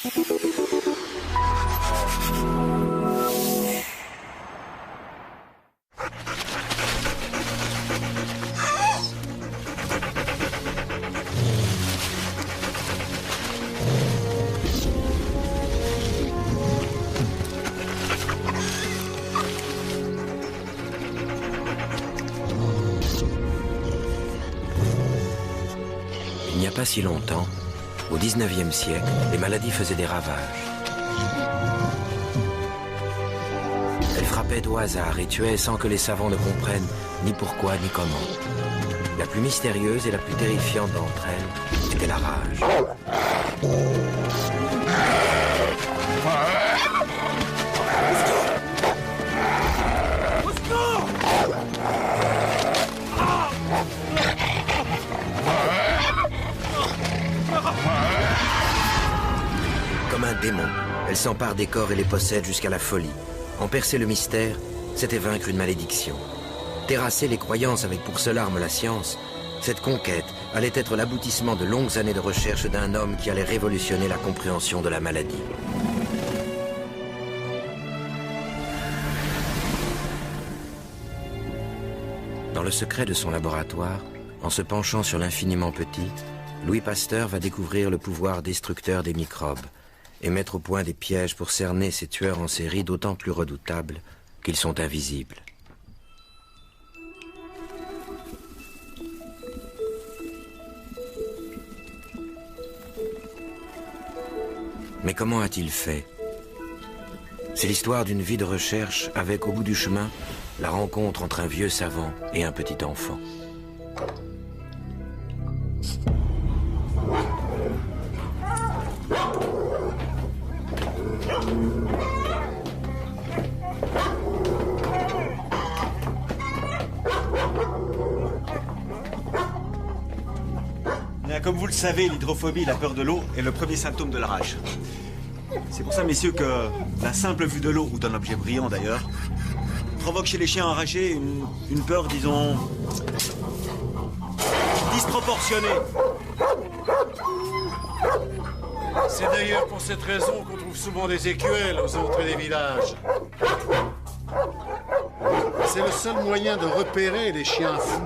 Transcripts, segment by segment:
Il n'y a pas si longtemps, au XIXe siècle, les maladies faisaient des ravages. Elles frappaient au hasard et tuaient sans que les savants ne comprennent ni pourquoi ni comment. La plus mystérieuse et la plus terrifiante d'entre elles était la rage. Comme un démon, elle s'empare des corps et les possède jusqu'à la folie. En percer le mystère, c'était vaincre une malédiction. Terrasser les croyances avec pour seule arme la science, cette conquête allait être l'aboutissement de longues années de recherche d'un homme qui allait révolutionner la compréhension de la maladie. Dans le secret de son laboratoire, en se penchant sur l'infiniment petit, Louis Pasteur va découvrir le pouvoir destructeur des microbes et mettre au point des pièges pour cerner ces tueurs en série d'autant plus redoutables qu'ils sont invisibles. Mais comment a-t-il fait? C'est l'histoire d'une vie de recherche avec, au bout du chemin, la rencontre entre un vieux savant et un petit enfant. Comme vous le savez, l'hydrophobie, la peur de l'eau, est le premier symptôme de la rage. C'est pour ça, messieurs, que la simple vue de l'eau, ou d'un objet brillant d'ailleurs, provoque chez les chiens enragés une peur, disons, disproportionnée. C'est d'ailleurs pour cette raison qu'on trouve souvent des écuelles aux entrées des villages. C'est le seul moyen de repérer les chiens fous.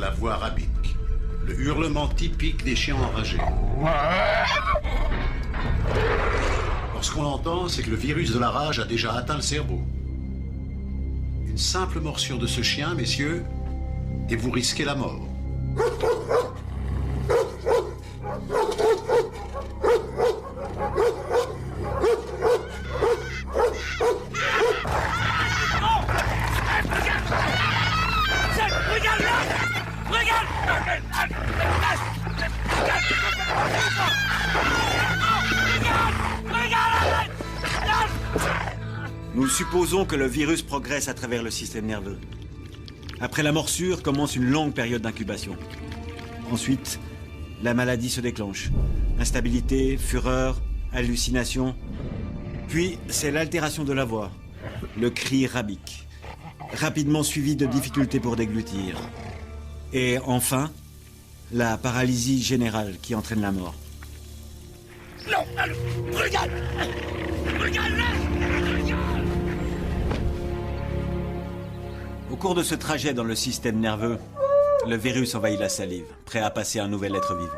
La voix rabique, le hurlement typique des chiens enragés. Lorsqu'on l'entend, c'est que le virus de la rage a déjà atteint le cerveau. Une simple morsure de ce chien, messieurs, et vous risquez la mort. Nous supposons que le virus progresse à travers le système nerveux. Après la morsure, commence une longue période d'incubation. Ensuite, la maladie se déclenche. Instabilité, fureur, hallucination. Puis, c'est l'altération de la voix, le cri rabique, rapidement suivi de difficultés pour déglutir. Et enfin, la paralysie générale qui entraîne la mort. Non, regarde! Regarde-le! Au cours de ce trajet dans le système nerveux, le virus envahit la salive, prêt à passer à un nouvel être vivant.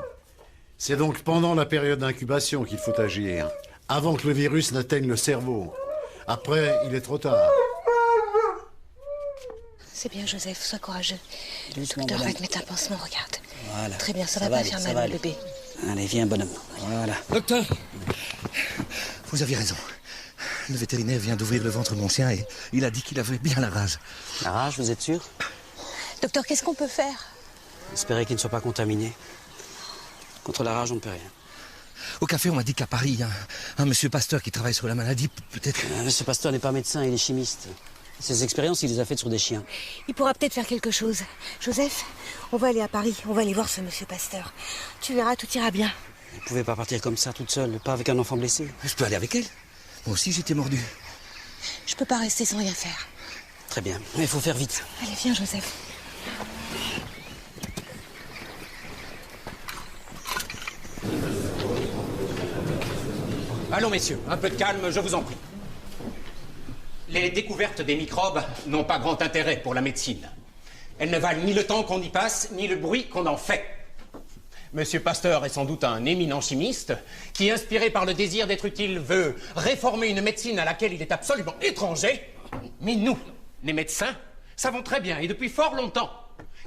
C'est donc pendant la période d'incubation qu'il faut agir, avant que le virus n'atteigne le cerveau. Après, il est trop tard. C'est bien, Joseph, sois courageux. Doucement, Docteur va bonhomme. te mettre un pansement, regarde. Voilà. Très bien, ça va pas faire mal au bébé. Allez, viens, bonhomme. Voilà. Docteur, vous aviez raison. Le vétérinaire vient d'ouvrir le ventre de mon chien et il a dit qu'il avait bien la rage. La rage, vous êtes sûr? Docteur, qu'est-ce qu'on peut faire? Espérez qu'il ne soit pas contaminé. Contre la rage, on ne peut rien. Au café, on m'a dit qu'à Paris, il y a un monsieur Pasteur qui travaille sur la maladie, peut-être... Monsieur Pasteur n'est pas médecin, il est chimiste. Ses expériences, il les a faites sur des chiens. Il pourra peut-être faire quelque chose. Joseph, on va aller à Paris, on va aller voir ce monsieur Pasteur. Tu verras, tout ira bien. Vous ne pouvez pas partir comme ça, toute seule, pas avec un enfant blessé. Je peux aller avec elle. Moi aussi, j'étais mordu. Je peux pas rester sans rien faire. Très bien, mais il faut faire vite. Allez, viens, Joseph. Allons, messieurs, un peu de calme, je vous en prie. Les découvertes des microbes n'ont pas grand intérêt pour la médecine. Elles ne valent ni le temps qu'on y passe, ni le bruit qu'on en fait. Monsieur Pasteur est sans doute un éminent chimiste qui, inspiré par le désir d'être utile, veut réformer une médecine à laquelle il est absolument étranger. Mais nous, les médecins, savons très bien, et depuis fort longtemps,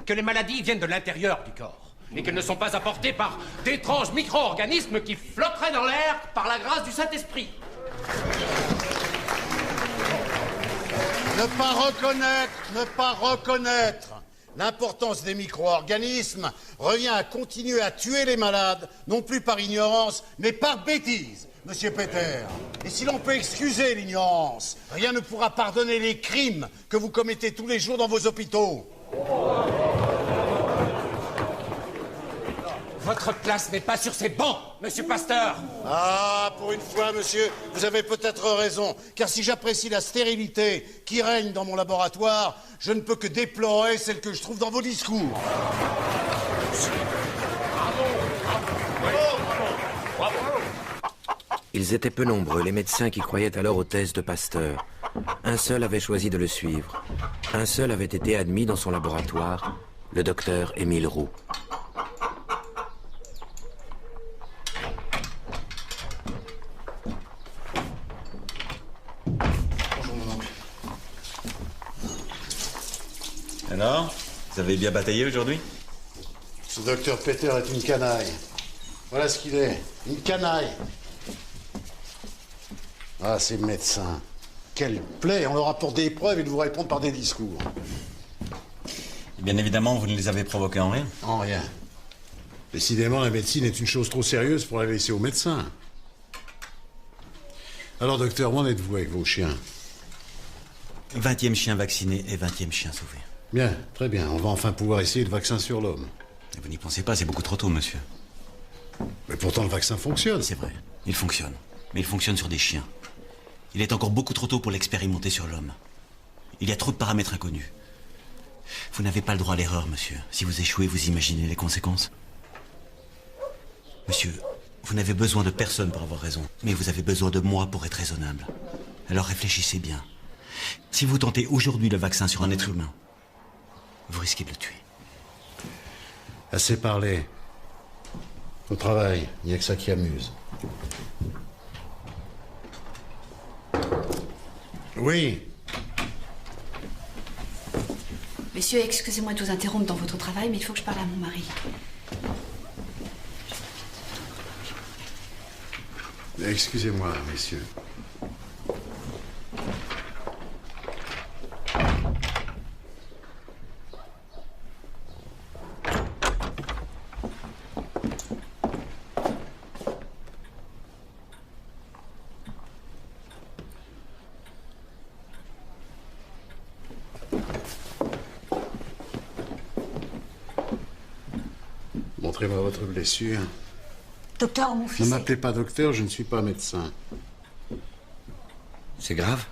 que les maladies viennent de l'intérieur du corps. Et qu'elles ne sont pas apportées par d'étranges micro-organismes qui flotteraient dans l'air par la grâce du Saint-Esprit. Ne pas reconnaître l'importance des micro-organismes revient à continuer à tuer les malades, non plus par ignorance, mais par bêtise, Monsieur Peter. Et si l'on peut excuser l'ignorance, rien ne pourra pardonner les crimes que vous commettez tous les jours dans vos hôpitaux. Votre place n'est pas sur ces bancs, Monsieur Pasteur. Ah, pour une fois, monsieur, vous avez peut-être raison. Car si j'apprécie la stérilité qui règne dans mon laboratoire, je ne peux que déplorer celle que je trouve dans vos discours. Ils étaient peu nombreux, les médecins qui croyaient alors aux thèses de Pasteur. Un seul avait choisi de le suivre. Un seul avait été admis dans son laboratoire, le docteur Émile Roux. Alors, vous avez bien bataillé aujourd'hui? Ce docteur Peter est une canaille. Voilà ce qu'il est, une canaille. Ah, ces médecins. Quelle plaie, on leur apporte des preuves et ils vous répondent par des discours. Bien évidemment, vous ne les avez provoqués en rien. En rien. Décidément, la médecine est une chose trop sérieuse pour la laisser aux médecins. Alors, docteur, où en êtes-vous avec vos chiens? 20e chien vacciné et 20e chien sauvé. Bien, très bien. On va enfin pouvoir essayer le vaccin sur l'homme. Vous n'y pensez pas, c'est beaucoup trop tôt, monsieur. Mais pourtant, le vaccin fonctionne. C'est vrai, il fonctionne. Mais il fonctionne sur des chiens. Il est encore beaucoup trop tôt pour l'expérimenter sur l'homme. Il y a trop de paramètres inconnus. Vous n'avez pas le droit à l'erreur, monsieur. Si vous échouez, vous imaginez les conséquences. Monsieur, vous n'avez besoin de personne pour avoir raison. Mais vous avez besoin de moi pour être raisonnable. Alors réfléchissez bien. Si vous tentez aujourd'hui le vaccin sur un être humain, vous risquez de le tuer. Assez parlé. Au travail, il n'y a que ça qui amuse. Oui. Messieurs, excusez-moi de vous interrompre dans votre travail, mais il faut que je parle à mon mari. Excusez-moi, messieurs. Montrez-moi votre blessure. Docteur, mon fils... Ne m'appelez pas docteur, je ne suis pas médecin. C'est grave?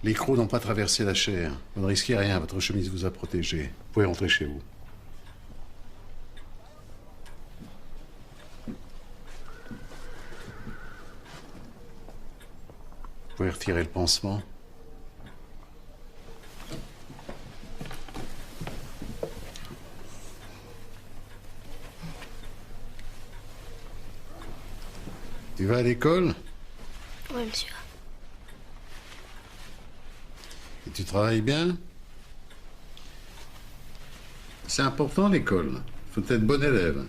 Les crocs n'ont pas traversé la chair. Vous ne risquez rien, votre chemise vous a protégé. Vous pouvez rentrer chez vous. Vous pouvez retirer le pansement. Tu vas à l'école? Oui, monsieur. Et tu travailles bien? C'est important, l'école. Il faut être bon élève.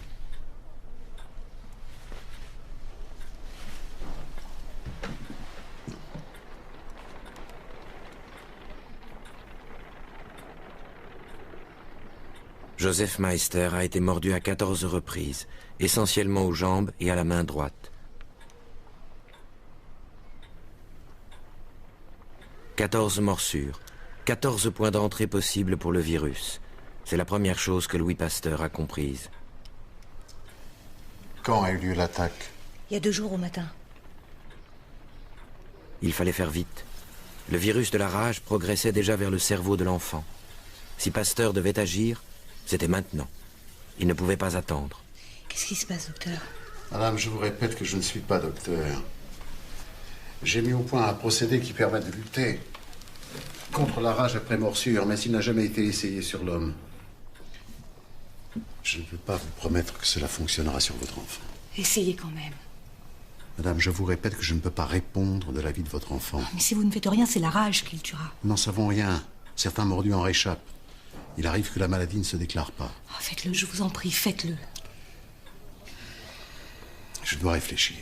Joseph Meister a été mordu à 14 reprises, essentiellement aux jambes et à la main droite. 14 morsures, 14 points d'entrée possibles pour le virus. C'est la première chose que Louis Pasteur a comprise. Quand a eu lieu l'attaque? Il y a 2 jours au matin. Il fallait faire vite. Le virus de la rage progressait déjà vers le cerveau de l'enfant. Si Pasteur devait agir, c'était maintenant. Il ne pouvait pas attendre. Qu'est-ce qui se passe, docteur? Madame, je vous répète que je ne suis pas docteur. J'ai mis au point un procédé qui permet de lutter contre la rage après morsure, mais s'il n'a jamais été essayé sur l'homme. Je ne peux pas vous promettre que cela fonctionnera sur votre enfant. Essayez quand même. Madame, je vous répète que je ne peux pas répondre de la vie de votre enfant. Mais si vous ne faites rien, c'est la rage qui le tuera. Nous n'en savons rien. Certains mordus en réchappent. Il arrive que la maladie ne se déclare pas. Oh, faites-le, je vous en prie, faites-le. Je dois réfléchir.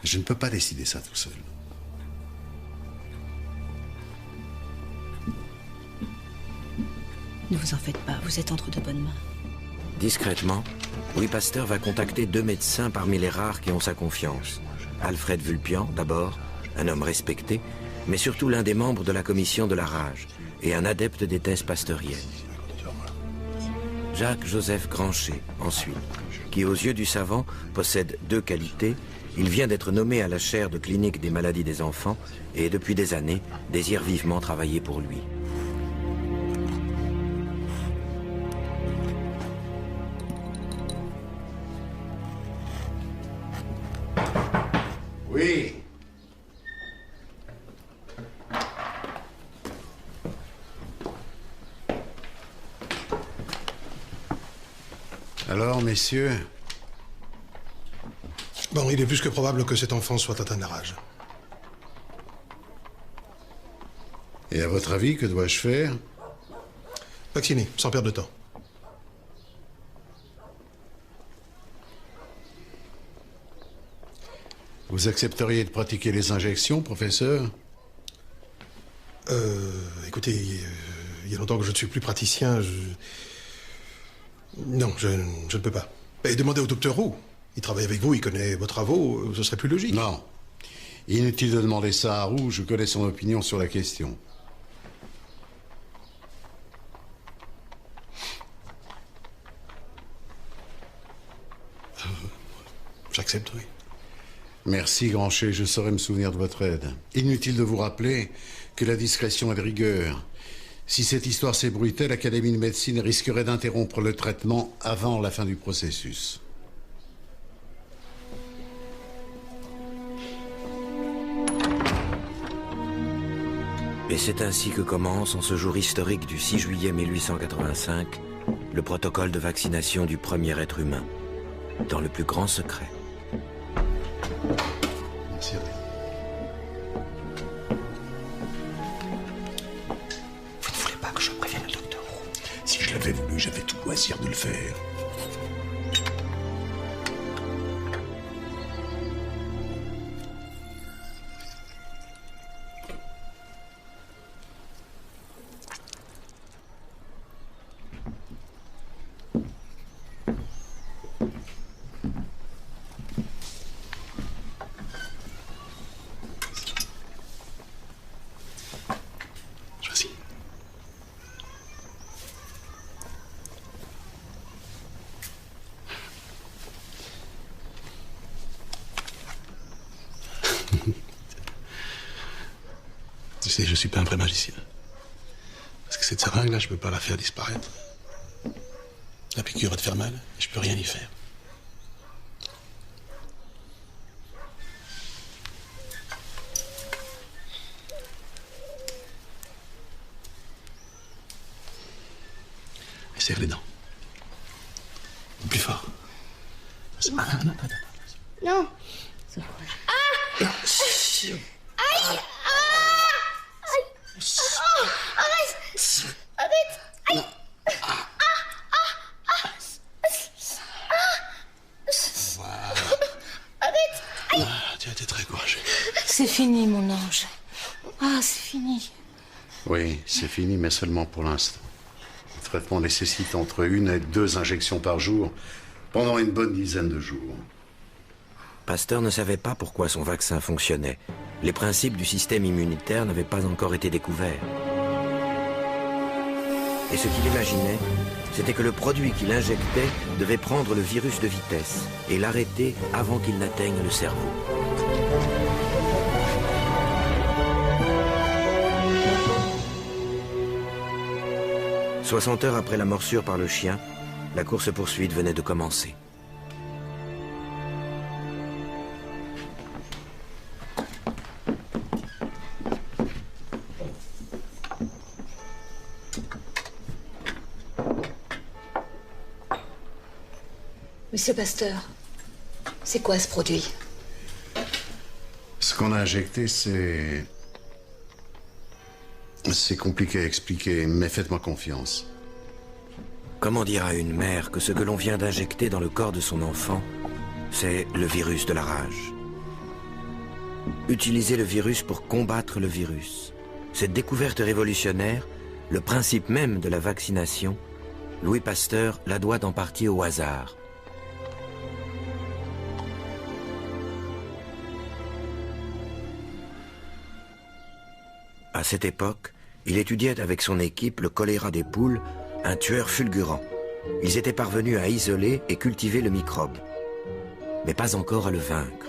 Je ne peux pas décider ça tout seul. Ne vous en faites pas, vous êtes entre de bonnes mains. Discrètement, Louis Pasteur va contacter 2 médecins parmi les rares qui ont sa confiance. Alfred Vulpian, d'abord, un homme respecté, mais surtout l'un des membres de la commission de la rage et un adepte des thèses pasteuriennes. Jacques-Joseph Granchet, ensuite, qui aux yeux du savant possède 2 qualités. Il vient d'être nommé à la chaire de clinique des maladies des enfants et depuis des années désire vivement travailler pour lui. Oui. Alors, messieurs? Bon, il est plus que probable que cet enfant soit atteint de la rage. Et à votre avis, que dois-je faire? Vacciner, sans perdre de temps. Vous accepteriez de pratiquer les injections, professeur? Écoutez, il y a longtemps que je ne suis plus praticien, Non, je ne peux pas. Et demandez au docteur Roux. Il travaille avec vous, il connaît vos travaux, ce serait plus logique. Non. Inutile de demander ça à Roux, je connais son opinion sur la question. J'accepte, oui. Merci, Granchet, je saurai me souvenir de votre aide. Inutile de vous rappeler que la discrétion est de rigueur. Si cette histoire s'ébruitait, l'Académie de médecine risquerait d'interrompre le traitement avant la fin du processus. Et c'est ainsi que commence, en ce jour historique du 6 juillet 1885, le protocole de vaccination du premier être humain, dans le plus grand secret. Merci. Vous ne voulez pas que je prévienne le docteur Roux? Si je l'avais voulu, j'avais tout loisir de le faire. Tu sais, je suis pas un vrai magicien. Parce que cette seringue-là, je peux pas la faire disparaître. La piqûre va te faire mal, et je peux rien y faire. Et serre les dents. Plus fort. Non. Non. Ah! Aïe! Arrête! Arrête! Aïe! Arrête! Aïe! Tu as été très courageux. C'est fini, mon ange. Ah, c'est fini. Oui, c'est fini, mais seulement pour l'instant. Le traitement nécessite entre 1 et 2 injections par jour pendant une bonne dizaine de jours. Pasteur ne savait pas pourquoi son vaccin fonctionnait. Les principes du système immunitaire n'avaient pas encore été découverts. Et ce qu'il imaginait, c'était que le produit qu'il injectait devait prendre le virus de vitesse et l'arrêter avant qu'il n'atteigne le cerveau. « 60 heures après la morsure par le chien, la course-poursuite venait de commencer. Monsieur Pasteur, c'est quoi ce produit? Ce qu'on a injecté, c'est compliqué à expliquer, mais faites-moi confiance. Comment dire à une mère que ce que l'on vient d'injecter dans le corps de son enfant, c'est le virus de la rage? Utiliser le virus pour combattre le virus. Cette découverte révolutionnaire, le principe même de la vaccination, Louis Pasteur la doit en partie au hasard. À cette époque, il étudiait avec son équipe le choléra des poules, un tueur fulgurant. Ils étaient parvenus à isoler et cultiver le microbe, mais pas encore à le vaincre.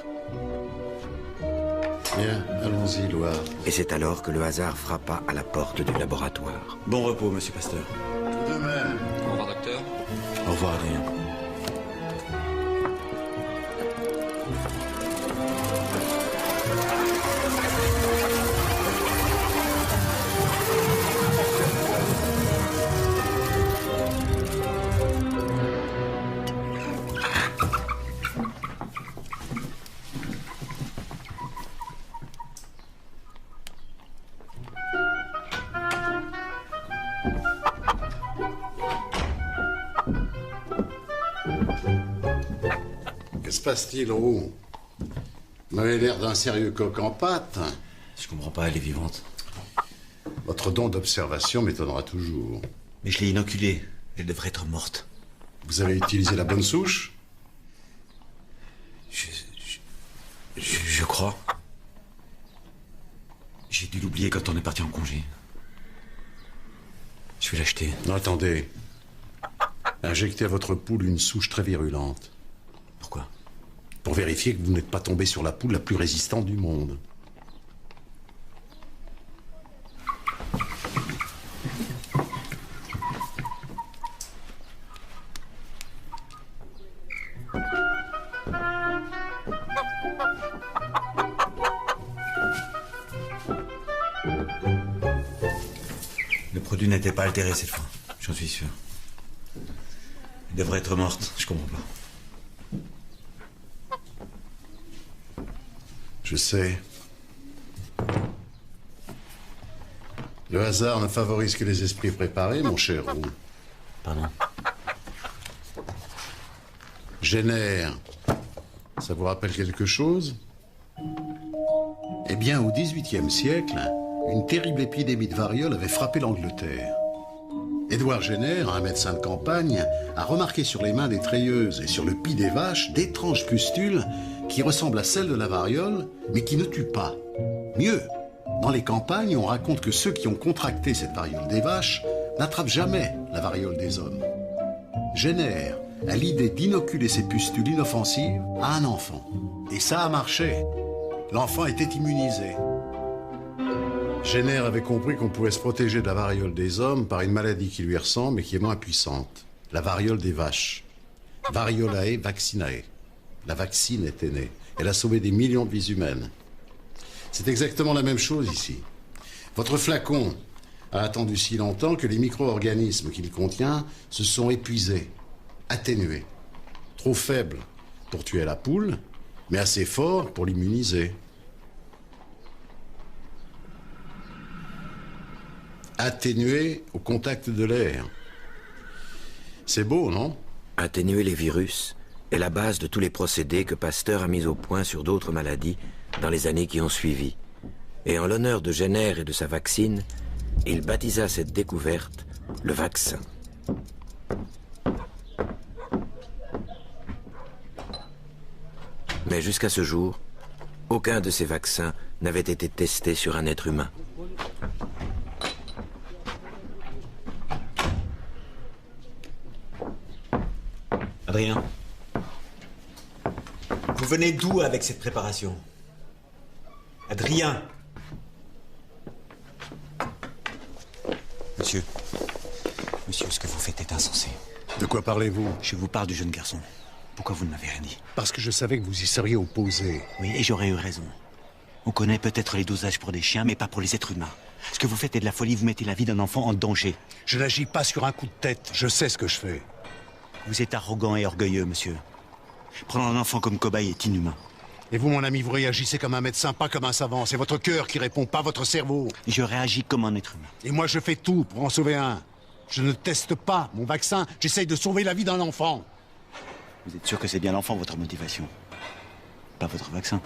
Bien, allons-y, Loire. Et c'est alors que le hasard frappa à la porte du laboratoire. Bon repos, monsieur Pasteur. De même. Au revoir, docteur. Au revoir, Adrien. Que se passe-t-il, Roux? Vous m'avez l'air d'un sérieux coq en pâte. Je comprends pas, elle est vivante. Votre don d'observation m'étonnera toujours. Mais je l'ai inoculée. Elle devrait être morte. Vous avez utilisé la bonne souche? Je crois. J'ai dû l'oublier quand on est parti en congé. Je vais l'acheter. Non, attendez. Injectez à votre poule une souche très virulente. Pourquoi? Pour vérifier que vous n'êtes pas tombé sur la poule la plus résistante du monde. Le produit n'était pas altéré cette fois, j'en suis sûr. Elle devrait être morte, je comprends pas. Je sais. Le hasard ne favorise que les esprits préparés, mon cher Roux. Pardon? Jenner, ça vous rappelle quelque chose? Eh bien, au XVIIIe siècle, une terrible épidémie de variole avait frappé l'Angleterre. Édouard Jenner, un médecin de campagne, a remarqué sur les mains des treilleuses et sur le pis des vaches d'étranges pustules qui ressemblent à celles de la variole, mais qui ne tuent pas. Mieux, dans les campagnes, on raconte que ceux qui ont contracté cette variole des vaches n'attrapent jamais la variole des hommes. Jenner a l'idée d'inoculer ces pustules inoffensives à un enfant. Et ça a marché. L'enfant était immunisé. Jenner avait compris qu'on pouvait se protéger de la variole des hommes par une maladie qui lui ressemble et qui est moins puissante. La variole des vaches. Variolae vaccinae. La vaccine était née. Elle a sauvé des millions de vies humaines. C'est exactement la même chose ici. Votre flacon a attendu si longtemps que les micro-organismes qu'il contient se sont épuisés, atténués. Trop faibles pour tuer la poule, mais assez forts pour l'immuniser. Atténués au contact de l'air. C'est beau, non? Atténuer les virus est la base de tous les procédés que Pasteur a mis au point sur d'autres maladies dans les années qui ont suivi. Et en l'honneur de Jenner et de sa vaccine, il baptisa cette découverte le vaccin. Mais jusqu'à ce jour, aucun de ces vaccins n'avait été testé sur un être humain. Adrien, vous venez d'où avec cette préparation? Adrien! Monsieur, ce que vous faites est insensé. De quoi parlez-vous? Je vous parle du jeune garçon. Pourquoi vous ne m'avez rien dit? Parce que je savais que vous y seriez opposé. Oui, et j'aurais eu raison. On connaît peut-être les dosages pour des chiens, mais pas pour les êtres humains. Ce que vous faites est de la folie, vous mettez la vie d'un enfant en danger. Je n'agis pas sur un coup de tête, je sais ce que je fais. Vous êtes arrogant et orgueilleux, monsieur. Prendre un enfant comme cobaye est inhumain. Et vous, mon ami, vous réagissez comme un médecin, pas comme un savant. C'est votre cœur qui répond, pas votre cerveau. Je réagis comme un être humain. Et moi, je fais tout pour en sauver un. Je ne teste pas mon vaccin, j'essaye de sauver la vie d'un enfant. Vous êtes sûr que c'est bien l'enfant, votre motivation? Pas votre vaccin?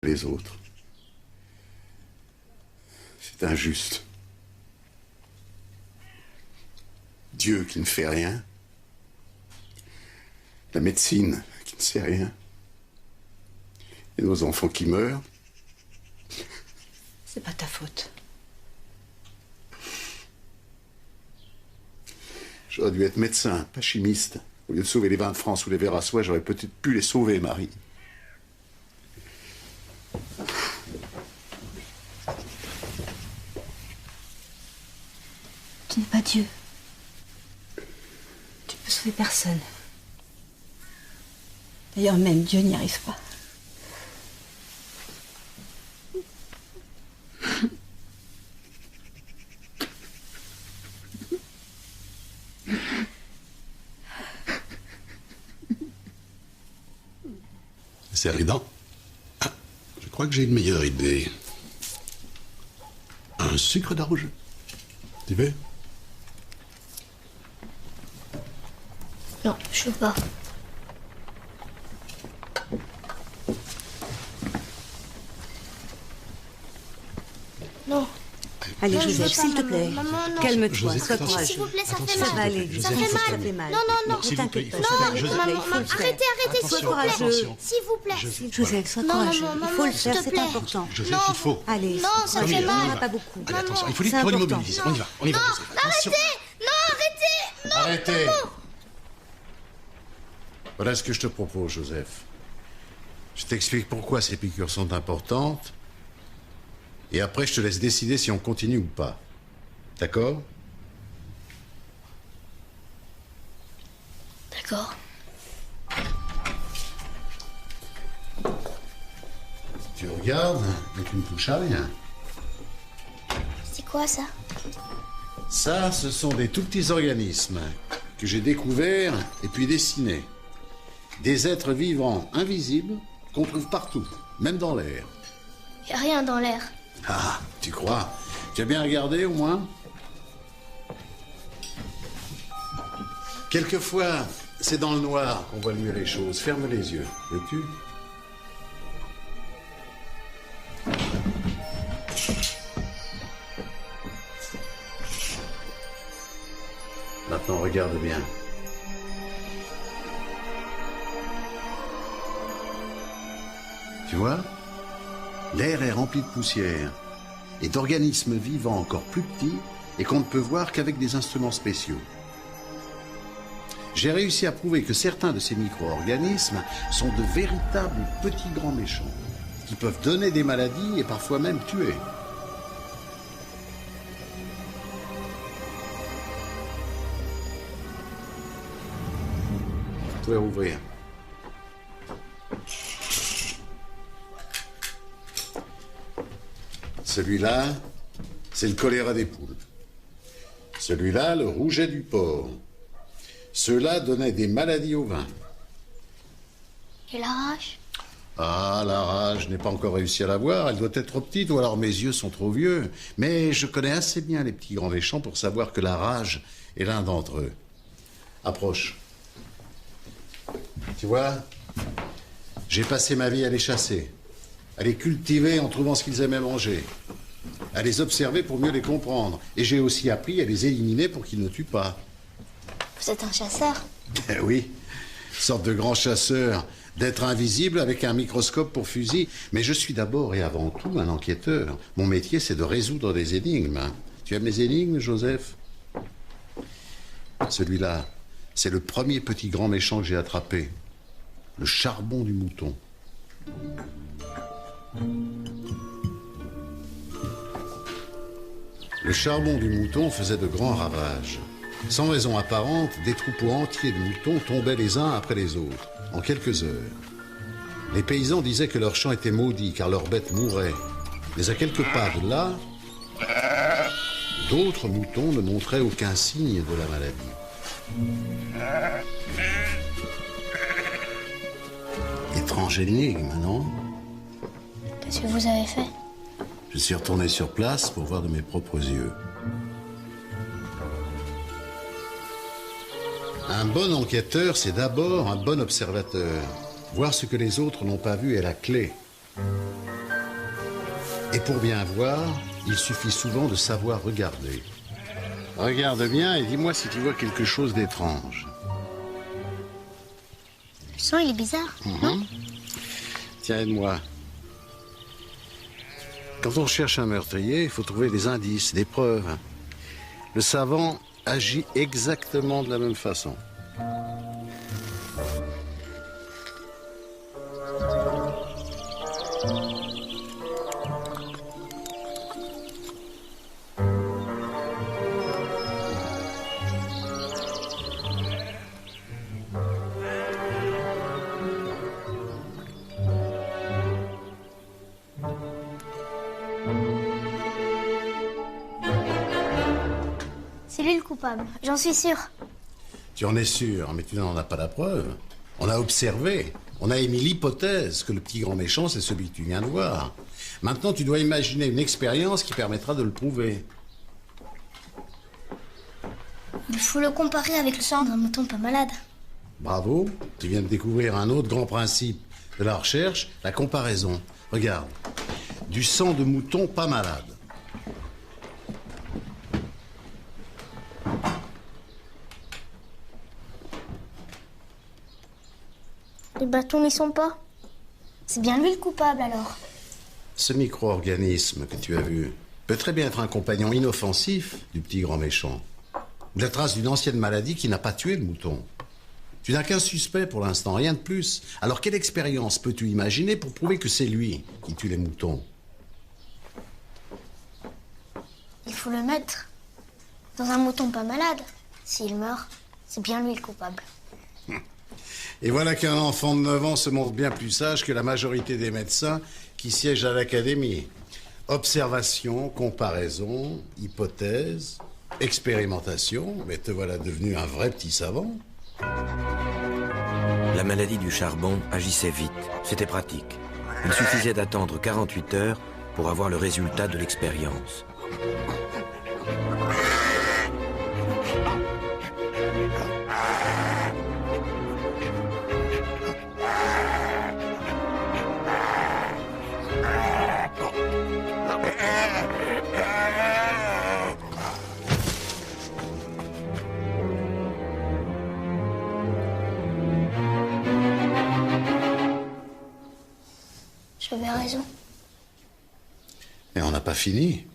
Les autres. C'est injuste. Dieu qui ne fait rien. La médecine qui ne sait rien. Et nos enfants qui meurent. C'est pas ta faute. J'aurais dû être médecin, pas chimiste. Au lieu de sauver les vins de France ou les verres à soie, j'aurais peut-être pu les sauver, Marie. Tu n'es pas Dieu. Tu peux sauver personne. D'ailleurs, même Dieu n'y arrive pas. C'est ridant. Ah, je crois que j'ai une meilleure idée. Un sucre d'orge. Tu veux? Non, je veux pas. Non. Allez, Non, je Joseph, veux pas, s'il te maman. plaît. Maman, non. Calme-toi, Joseph, sois attention. courageux. S'il vous plaît, ça fait Ça mal. va aller, Ça Joseph, fait ça mal. fait mal. Non, non, non. Ne s'il vous plaît, t'inquiète pas, il ça faut- va aller, Joseph, ça va, Maman, il faut le faire. arrêtez, arrêtez, Sois s'il vous plaît. courageux. S'il vous plaît. Joseph, sois Non, courageux. maman, Il faut le s'il faire, te c'est plaît. important. Joseph, Non. il faut. Allez, Non, ça courageux, fait il n'y en a mal. pas beaucoup. Allez, attention, il faut C'est faut important. l'immobiliser. On y va, Joseph. Attention. Non, arrêtez. Non, Arrêtez. maman. Voilà ce que je te propose, Joseph. Je t'explique pourquoi ces piqûres sont importantes. Et après, je te laisse décider si on continue ou pas. D'accord? D'accord. Tu regardes, mais tu ne touches à rien. C'est quoi ça? Ça, ce sont des tout petits organismes que j'ai découverts et puis dessinés. Des êtres vivants invisibles qu'on trouve partout, même dans l'air. Y a rien dans l'air. Ah, tu crois? Tu as bien regardé au moins? Quelquefois, c'est dans le noir qu'on voit mieux les choses. Ferme les yeux, veux-tu? Maintenant, regarde bien. Tu vois? L'air est rempli de poussière et d'organismes vivants encore plus petits et qu'on ne peut voir qu'avec des instruments spéciaux. J'ai réussi à prouver que certains de ces micro-organismes sont de véritables petits grands méchants qui peuvent donner des maladies et parfois même tuer. Vous pouvez ouvrir. Celui-là, c'est le choléra des poules. Celui-là, le rouget du porc. Ceux-là donnaient des maladies au vin. Et la rage? Ah, la rage, je n'ai pas encore réussi à la voir. Elle doit être trop petite ou alors mes yeux sont trop vieux. Mais je connais assez bien les petits grands méchants pour savoir que la rage est l'un d'entre eux. Approche. Tu vois, j'ai passé ma vie à les chasser, à les cultiver en trouvant ce qu'ils aimaient manger, à les observer pour mieux les comprendre. Et j'ai aussi appris à les éliminer pour qu'ils ne tuent pas. Vous êtes un chasseur? Eh oui, sorte de grand chasseur, d'être invisible avec un microscope pour fusil. Mais je suis d'abord et avant tout un enquêteur. Mon métier, c'est de résoudre des énigmes. Tu aimes les énigmes, Joseph? Celui-là, c'est le premier petit grand méchant que j'ai attrapé. Le charbon du mouton. Le charbon du mouton faisait de grands ravages. Sans raison apparente, des troupeaux entiers de moutons tombaient les uns après les autres, en quelques heures. Les paysans disaient que leur champ était maudit car leurs bêtes mouraient. Mais à quelques pas de là, d'autres moutons ne montraient aucun signe de la maladie. Étrange énigme, non? Qu'est-ce que vous avez fait? Je suis retourné sur place pour voir de mes propres yeux. Un bon enquêteur, c'est d'abord un bon observateur. Voir ce que les autres n'ont pas vu est la clé. Et pour bien voir, il suffit souvent de savoir regarder. Regarde bien et dis-moi si tu vois quelque chose d'étrange. Le son, il est bizarre, non? Tiens, aide-moi. Quand on cherche un meurtrier, il faut trouver des indices, des preuves. Le savant agit exactement de la même façon. C'est lui le coupable, j'en suis sûre. Tu en es sûr, mais tu n'en as pas la preuve. On a observé, on a émis l'hypothèse que le petit grand méchant, c'est celui que tu viens de voir. Maintenant, tu dois imaginer une expérience qui permettra de le prouver. Il faut le comparer avec le sang d'un mouton pas malade. Bravo, tu viens de découvrir un autre grand principe de la recherche, la comparaison. Regarde, du sang de mouton pas malade. Les bâtons n'y sont pas. C'est bien lui le coupable alors. Ce micro-organisme que tu as vu peut très bien être un compagnon inoffensif du petit grand méchant. Ou la trace d'une ancienne maladie qui n'a pas tué le mouton. Tu n'as qu'un suspect pour l'instant, rien de plus. Alors quelle expérience peux-tu imaginer pour prouver que c'est lui qui tue les moutons? Il faut le mettre dans un mouton pas malade. S'il meurt, c'est bien lui le coupable. Et voilà qu'un enfant de 9 ans se montre bien plus sage que la majorité des médecins qui siègent à l'académie. Observation, comparaison, hypothèse, expérimentation, mais te voilà devenu un vrai petit savant. La maladie du charbon agissait vite, c'était pratique. Il suffisait d'attendre 48 heures pour avoir le résultat de l'expérience. J'avais raison. Mais on n'a pas fini.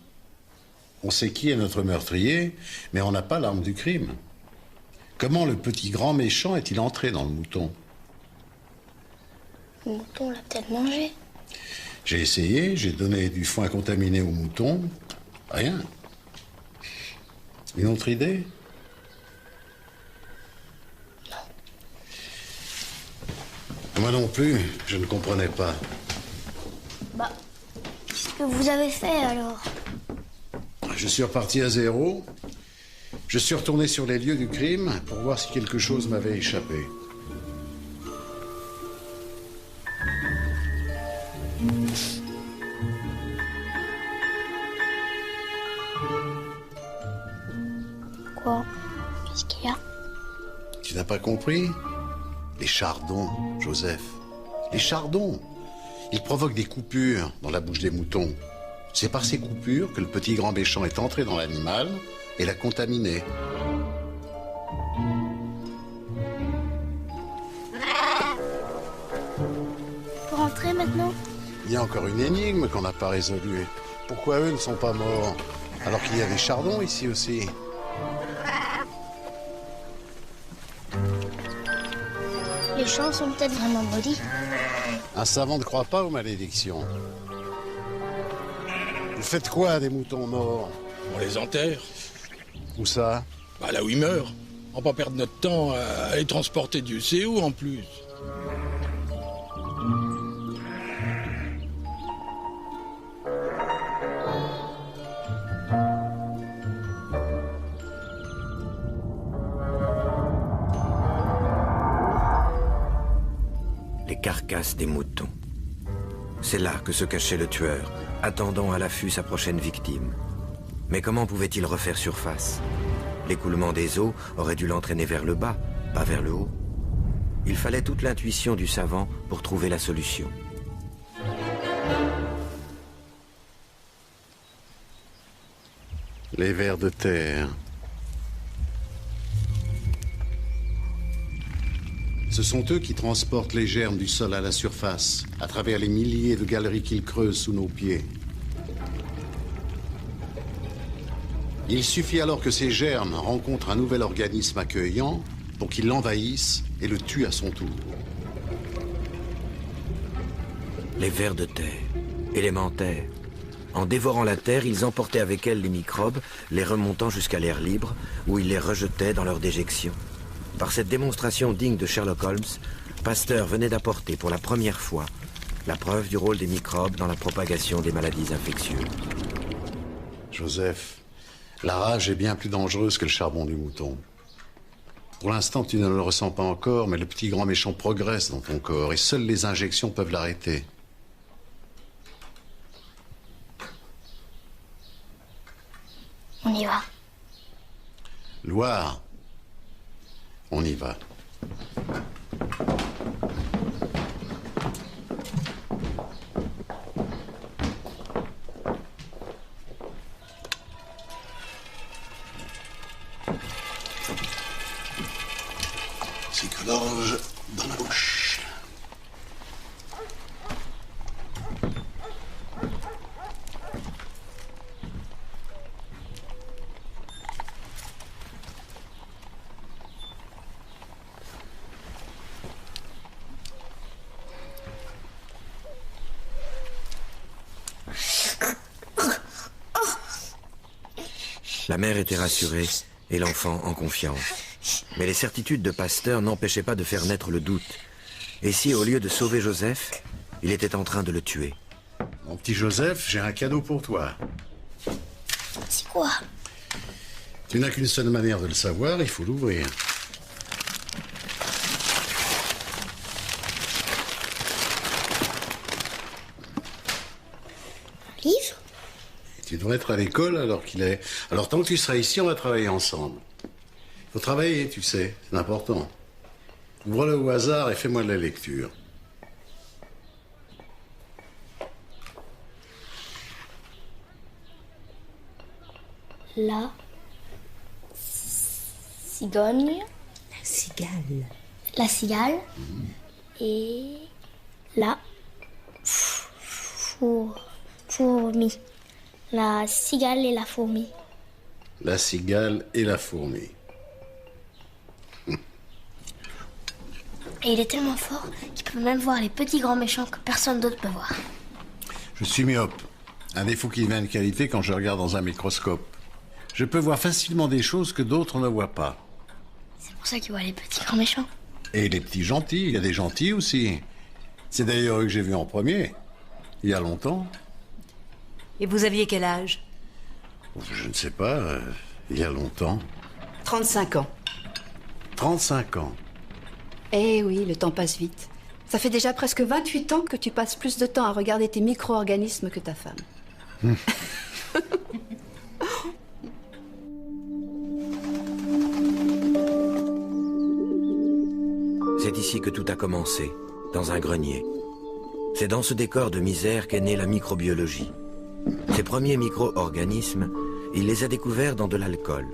On sait qui est notre meurtrier, mais on n'a pas l'arme du crime. Comment le petit grand méchant est-il entré dans le mouton? Le mouton l'a peut-être mangé. J'ai essayé, j'ai donné du foin contaminé au mouton. Rien. Une autre idée? Non. Moi non plus, je ne comprenais pas. Bah, qu'est-ce que vous avez fait alors? Je suis reparti à zéro. Je suis retourné sur les lieux du crime pour voir si quelque chose m'avait échappé. Quoi? Qu'est-ce qu'il y a? Tu n'as pas compris? Les chardons, Joseph. Les chardons. Ils provoquent des coupures dans la bouche des moutons. C'est par ces coupures que le petit grand méchant est entré dans l'animal et l'a contaminé. Pour rentrer maintenant? Il y a encore une énigme qu'on n'a pas résolue. Pourquoi eux ne sont pas morts alors qu'il y a des chardons ici aussi? Les champs sont peut-être vraiment maudits. Un savant ne croit pas aux malédictions. Vous faites quoi des moutons morts? On les enterre. Où ça? Bah là où ils meurent. On va pas perdre notre temps à les transporter Dieu sait où en plus. Les carcasses des moutons. C'est là que se cachait le tueur, attendant à l'affût sa prochaine victime. Mais comment pouvait-il refaire surface? L'écoulement des eaux aurait dû l'entraîner vers le bas, pas vers le haut. Il fallait toute l'intuition du savant pour trouver la solution. Les vers de terre. Ce sont eux qui transportent les germes du sol à la surface, à travers les milliers de galeries qu'ils creusent sous nos pieds. Il suffit alors que ces germes rencontrent un nouvel organisme accueillant pour qu'il l'envahisse et le tue à son tour. Les vers de terre, élémentaires. En dévorant la terre, ils emportaient avec elles les microbes, les remontant jusqu'à l'air libre, où ils les rejetaient dans leur déjection. Par cette démonstration digne de Sherlock Holmes, Pasteur venait d'apporter pour la première fois la preuve du rôle des microbes dans la propagation des maladies infectieuses. Joseph, la rage est bien plus dangereuse que le charbon du mouton. Pour l'instant, tu ne le ressens pas encore, mais le petit grand méchant progresse dans ton corps et seules les injections peuvent l'arrêter. On y va. Loire, on y va. Psychologue dans la bouche. La mère était rassurée et l'enfant en confiance. Mais les certitudes de Pasteur n'empêchaient pas de faire naître le doute. Et si, au lieu de sauver Joseph, il était en train de le tuer? Mon petit Joseph, j'ai un cadeau pour toi. C'est quoi? Tu n'as qu'une seule manière de le savoir, il faut l'ouvrir. Un livre? Tu devrais être à l'école alors qu'il est... Alors tant que tu seras ici, on va travailler ensemble. Il faut travailler, tu sais, c'est important. Ouvre-le au hasard et fais-moi de la lecture. La cigogne. La cigale. La cigale. Et la fourmi. La cigale et la fourmi. La cigale et la fourmi. Et il est tellement fort qu'il peut même voir les petits grands méchants que personne d'autre peut voir. Je suis myope. Un défaut qui devient une qualité quand je regarde dans un microscope. Je peux voir facilement des choses que d'autres ne voient pas. C'est pour ça qu'il voit les petits grands méchants. Et les petits gentils, il y a des gentils aussi. C'est d'ailleurs eux que j'ai vus en premier, il y a longtemps. Et vous aviez quel âge? Je ne sais pas, il y a longtemps. 35 ans. 35 ans. Eh oui, le temps passe vite. Ça fait déjà presque 28 ans que tu passes plus de temps à regarder tes micro-organismes que ta femme. C'est ici que tout a commencé, dans un grenier. C'est dans ce décor de misère qu'est née la microbiologie. Ces premiers micro-organismes, il les a découverts dans de l'alcool.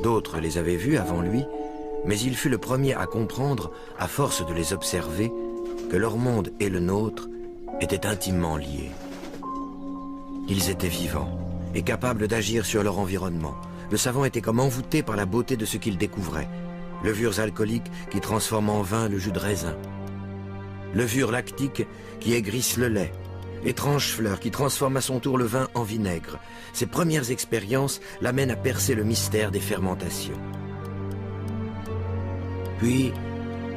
D'autres les avaient vus avant lui, mais il fut le premier à comprendre, à force de les observer, que leur monde et le nôtre étaient intimement liés. Ils étaient vivants et capables d'agir sur leur environnement. Le savant était comme envoûté par la beauté de ce qu'il découvrait. Levures alcooliques qui transforment en vin le jus de raisin. Levures lactiques qui aigrissent le lait. Étranges fleurs qui transforment à son tour le vin en vinaigre. Ses premières expériences l'amènent à percer le mystère des fermentations. Puis,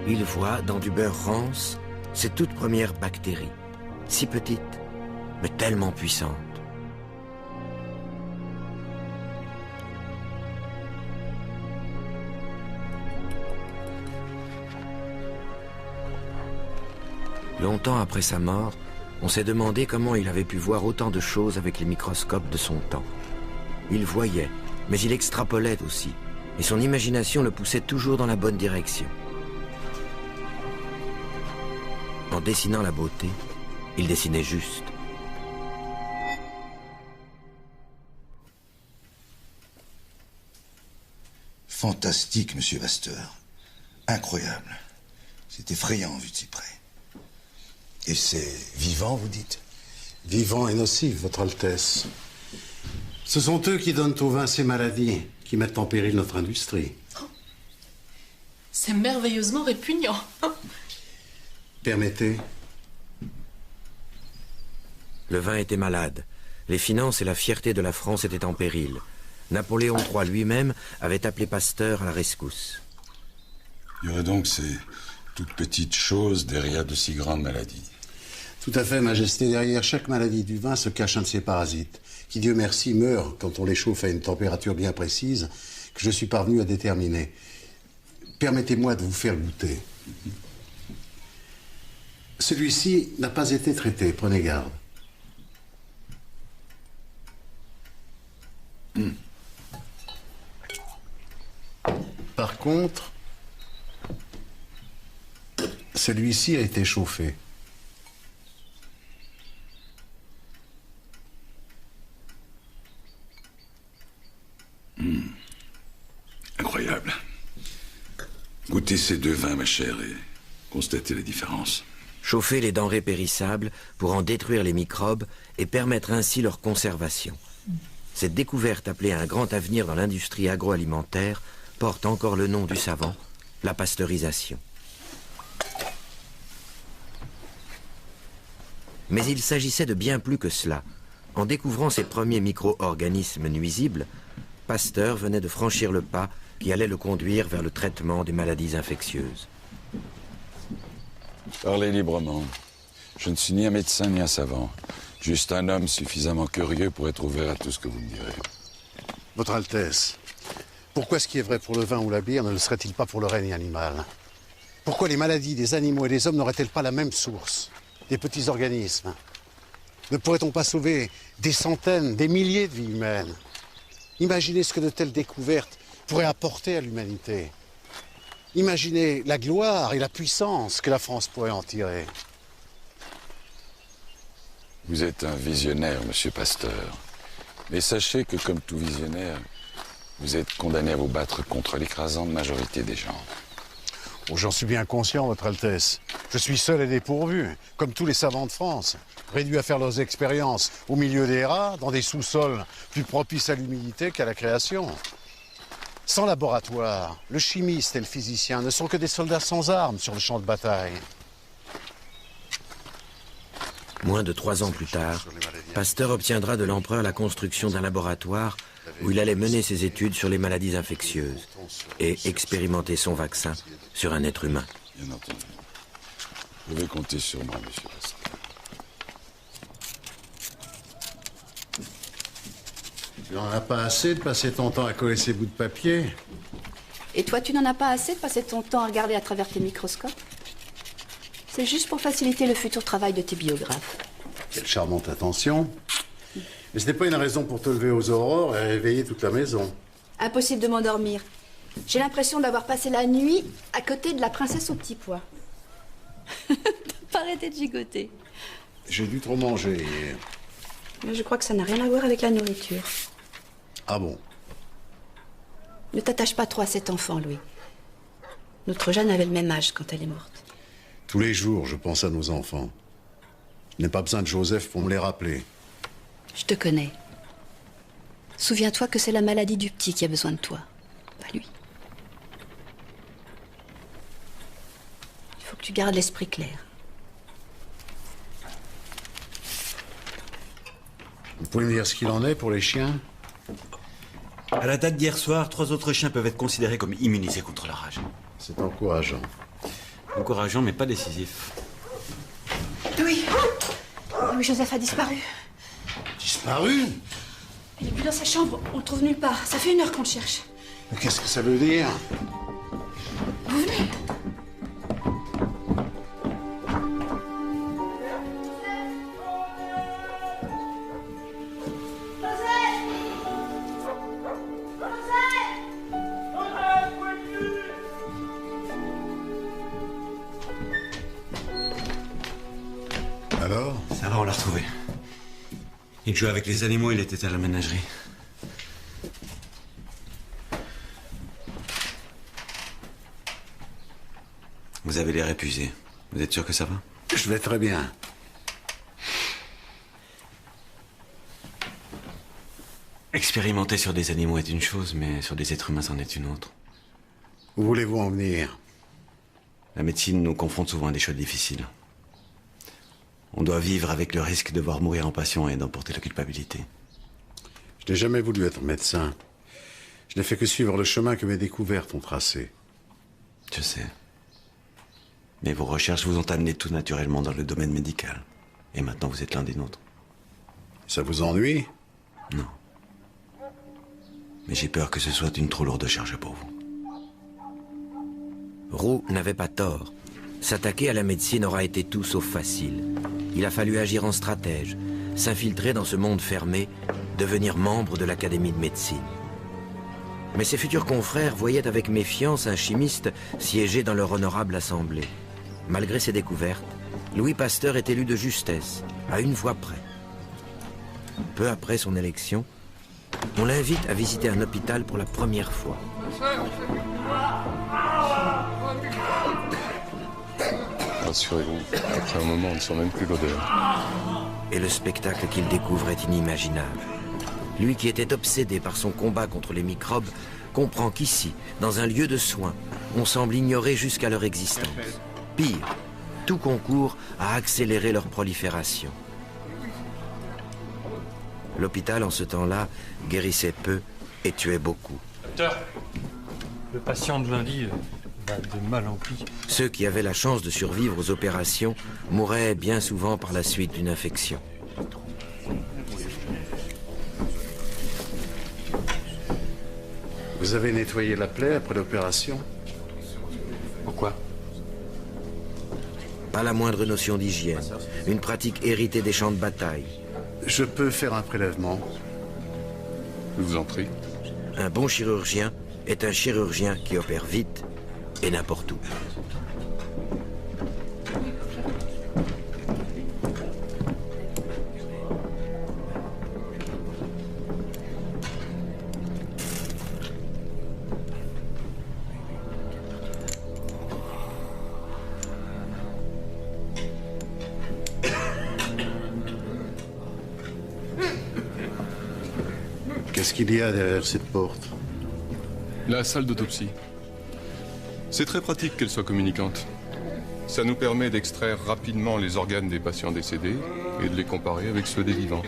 il voit dans du beurre rance ses toutes premières bactéries, si petites, mais tellement puissantes. Longtemps après sa mort, on s'est demandé comment il avait pu voir autant de choses avec les microscopes de son temps. Il voyait, mais il extrapolait aussi, et son imagination le poussait toujours dans la bonne direction. En dessinant la beauté, il dessinait juste. Fantastique, monsieur Pasteur. Incroyable. C'est effrayant vu de si près. Et c'est vivant, vous dites? Vivant et nocif, votre Altesse. Ce sont eux qui donnent au vin ces maladies, qui mettent en péril notre industrie. C'est merveilleusement répugnant. Permettez. Le vin était malade. Les finances et la fierté de la France étaient en péril. Napoléon III lui-même avait appelé Pasteur à la rescousse. Il y aurait donc ces toutes petites choses derrière de si grandes maladies. Tout à fait, Majesté. Derrière chaque maladie du vin se cache un de ces parasites, qui, Dieu merci, meurent quand on les chauffe à une température bien précise, que je suis parvenu à déterminer. Permettez-moi de vous faire goûter. Celui-ci n'a pas été traité, prenez garde. Par contre, celui-ci a été chauffé. Incroyable. Goûtez ces deux vins, ma chère, et constatez la différence. Chauffer les denrées périssables pour en détruire les microbes et permettre ainsi leur conservation. Cette découverte appelée à un grand avenir dans l'industrie agroalimentaire porte encore le nom du savant, la pasteurisation. Mais il s'agissait de bien plus que cela. En découvrant ces premiers micro-organismes nuisibles, Pasteur venait de franchir le pas qui allait le conduire vers le traitement des maladies infectieuses. Parlez librement. Je ne suis ni un médecin ni un savant. Juste un homme suffisamment curieux pour être ouvert à tout ce que vous me direz. Votre Altesse, pourquoi ce qui est vrai pour le vin ou la bière ne le serait-il pas pour le règne animal? Pourquoi les maladies des animaux et des hommes n'auraient-elles pas la même source? Des petits organismes. Ne pourrait-on pas sauver des centaines, des milliers de vies humaines? Imaginez ce que de telles découvertes pourraient apporter à l'humanité. Imaginez la gloire et la puissance que la France pourrait en tirer. Vous êtes un visionnaire, monsieur Pasteur. Mais sachez que, comme tout visionnaire, vous êtes condamné à vous battre contre l'écrasante majorité des gens. Oh, j'en suis bien conscient, Votre Altesse. Je suis seul et dépourvu, comme tous les savants de France, réduits à faire leurs expériences au milieu des rats, dans des sous-sols plus propices à l'humidité qu'à la création. Sans laboratoire, le chimiste et le physicien ne sont que des soldats sans armes sur le champ de bataille. Moins de 3 ans plus tard, Pasteur obtiendra de l'empereur la construction d'un laboratoire où il allait mener ses études sur les maladies infectieuses et expérimenter son vaccin sur un être humain. Bien entendu. Vous pouvez compter sur moi, monsieur Pasteur. Tu n'en as pas assez de passer ton temps à coller ces bouts de papier? Et toi, tu n'en as pas assez de passer ton temps à regarder à travers tes microscopes? C'est juste pour faciliter le futur travail de tes biographes. Quelle charmante attention. Mais ce n'est pas une raison pour te lever aux aurores et réveiller toute la maison. Impossible de m'endormir. J'ai l'impression d'avoir passé la nuit à côté de la princesse au petit pois. T'as pas arrêté de gigoter. J'ai dû trop manger hier. Mais je crois que ça n'a rien à voir avec la nourriture. Ah bon? Ne t'attache pas trop à cet enfant, Louis. Notre Jeanne avait le même âge quand elle est morte. Tous les jours, je pense à nos enfants. Je n'ai pas besoin de Joseph pour me les rappeler. Je te connais. Souviens-toi que c'est la maladie du petit qui a besoin de toi, pas lui. Il faut que tu gardes l'esprit clair. Vous pouvez me dire ce qu'il en est pour les chiens? À la date d'hier soir, 3 autres chiens peuvent être considérés comme immunisés contre la rage. C'est encourageant. Encourageant, mais pas décisif. Louis! Louis-Joseph a disparu. Disparu? Il est plus dans sa chambre, on le trouve nulle part. Ça fait 1 heure qu'on le cherche. Mais qu'est-ce que ça veut dire? Vous venez? Alors? Ça va, on l'a retrouvé. Il jouait avec les animaux, il était à la ménagerie. Vous avez l'air épuisé. Vous êtes sûr que ça va? Je vais très bien. Expérimenter sur des animaux est une chose, mais sur des êtres humains, c'en est une autre. Où voulez-vous en venir? La médecine nous confronte souvent à des choix difficiles. On doit vivre avec le risque de voir mourir un patient et d'emporter la culpabilité. Je n'ai jamais voulu être médecin. Je n'ai fait que suivre le chemin que mes découvertes ont tracé. Je sais. Mais vos recherches vous ont amené tout naturellement dans le domaine médical. Et maintenant, vous êtes l'un des nôtres. Ça vous ennuie? Non. Mais j'ai peur que ce soit une trop lourde charge pour vous. Roux n'avait pas tort. S'attaquer à la médecine aura été tout sauf facile. Il a fallu agir en stratège, s'infiltrer dans ce monde fermé, devenir membre de l'Académie de médecine. Mais ses futurs confrères voyaient avec méfiance un chimiste siéger dans leur honorable assemblée. Malgré ses découvertes, Louis Pasteur est élu de justesse, à 1 voix près. Peu après son élection, on l'invite à visiter un hôpital pour la première fois. Rassurez-vous, après un moment, on ne sent même plus l'odeur. Et le spectacle qu'il découvre est inimaginable. Lui qui était obsédé par son combat contre les microbes, comprend qu'ici, dans un lieu de soins, on semble ignorer jusqu'à leur existence. Pire, tout concourt à accélérer leur prolifération. L'hôpital, en ce temps-là, guérissait peu et tuait beaucoup. Docteur, le patient de lundi va de mal en pis. Ceux qui avaient la chance de survivre aux opérations mouraient bien souvent par la suite d'une infection. Vous avez nettoyé la plaie après l'opération? Pourquoi? Pas la moindre notion d'hygiène. Une pratique héritée des champs de bataille. Je peux faire un prélèvement? Je vous en prie. Un bon chirurgien est un chirurgien qui opère vite et n'importe où. Qu'est-ce qu'il y a derrière cette porte? La salle d'autopsie. C'est très pratique qu'elle soit communicante. Ça nous permet d'extraire rapidement les organes des patients décédés et de les comparer avec ceux des vivants.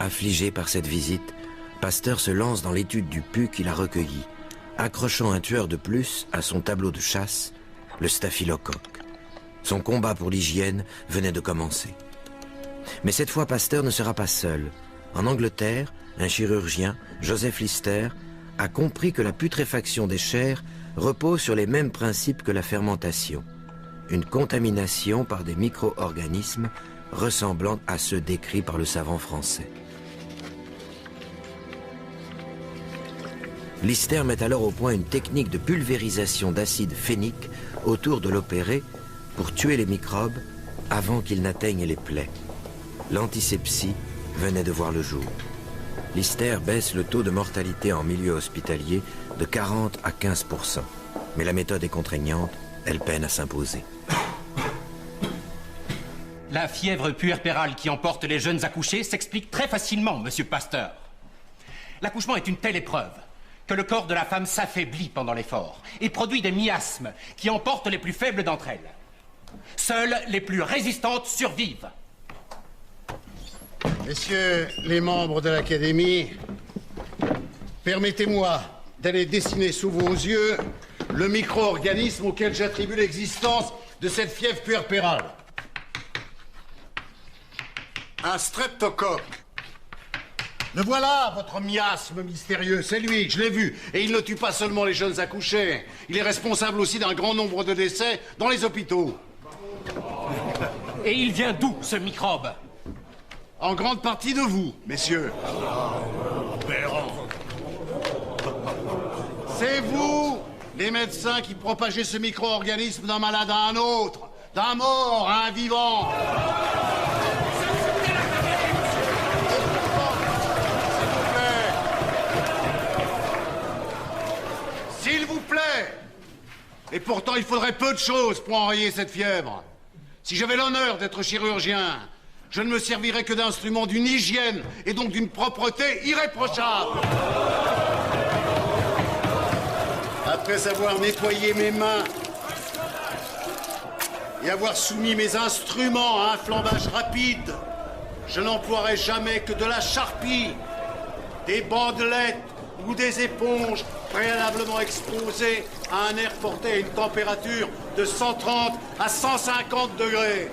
Affligé par cette visite, Pasteur se lance dans l'étude du pus qu'il a recueilli, accrochant un tueur de plus à son tableau de chasse, le staphylocoque. Son combat pour l'hygiène venait de commencer. Mais cette fois, Pasteur ne sera pas seul. En Angleterre, un chirurgien, Joseph Lister, a compris que la putréfaction des chairs repose sur les mêmes principes que la fermentation. Une contamination par des micro-organismes ressemblant à ceux décrits par le savant français. Lister met alors au point une technique de pulvérisation d'acide phénique autour de l'opéré pour tuer les microbes avant qu'ils n'atteignent les plaies. L'antisepsie venait de voir le jour. Lister baisse le taux de mortalité en milieu hospitalier de 40 à 15%. Mais la méthode est contraignante, elle peine à s'imposer. La fièvre puerpérale qui emporte les jeunes accouchés s'explique très facilement, monsieur Pasteur. L'accouchement est une telle épreuve que le corps de la femme s'affaiblit pendant l'effort et produit des miasmes qui emportent les plus faibles d'entre elles. Seules les plus résistantes survivent. Messieurs les membres de l'Académie, permettez-moi d'aller dessiner sous vos yeux le micro-organisme auquel j'attribue l'existence de cette fièvre puerpérale. Un streptocoque. Le voilà, votre miasme mystérieux. C'est lui, je l'ai vu. Et il ne tue pas seulement les jeunes accouchés. Il est responsable aussi d'un grand nombre de décès dans les hôpitaux. Et il vient d'où, ce microbe? En grande partie de vous, messieurs. C'est vous, les médecins, qui propagez ce micro-organisme d'un malade à un autre, d'un mort à un vivant. S'il vous plaît. Et pourtant, il faudrait peu de choses pour enrayer cette fièvre. Si j'avais l'honneur d'être chirurgien, je ne me servirais que d'instruments d'une hygiène et donc d'une propreté irréprochable. Après avoir nettoyé mes mains et avoir soumis mes instruments à un flambage rapide, je n'emploierai jamais que de la charpie, des bandelettes ou des éponges préalablement exposées à un air porté à une température de 130 à 150 degrés.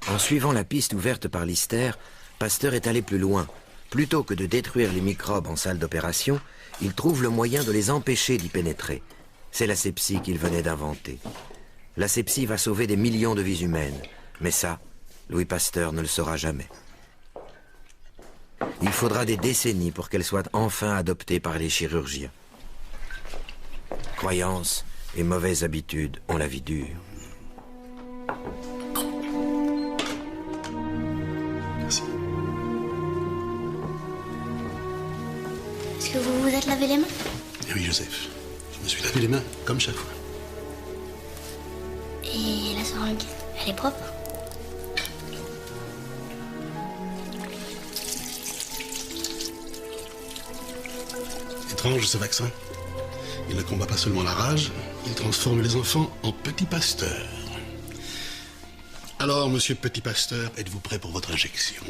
En suivant la piste ouverte par Lister, Pasteur est allé plus loin. Plutôt que de détruire les microbes en salle d'opération, il trouve le moyen de les empêcher d'y pénétrer. C'est l'asepsie qu'il venait d'inventer. L'asepsie va sauver des millions de vies humaines. Mais ça, Louis Pasteur ne le saura jamais. Il faudra des décennies pour qu'elle soit enfin adoptée par les chirurgiens. Croyances et mauvaises habitudes ont la vie dure. Est-ce que vous vous êtes lavé les mains? Oui, Joseph. Je me suis lavé les mains, comme chaque fois. Et la seringue, elle est propre? Étrange, ce vaccin. Il ne combat pas seulement la rage, il transforme les enfants en petits pasteurs. Alors, monsieur Petit Pasteur, êtes-vous prêt pour votre injection?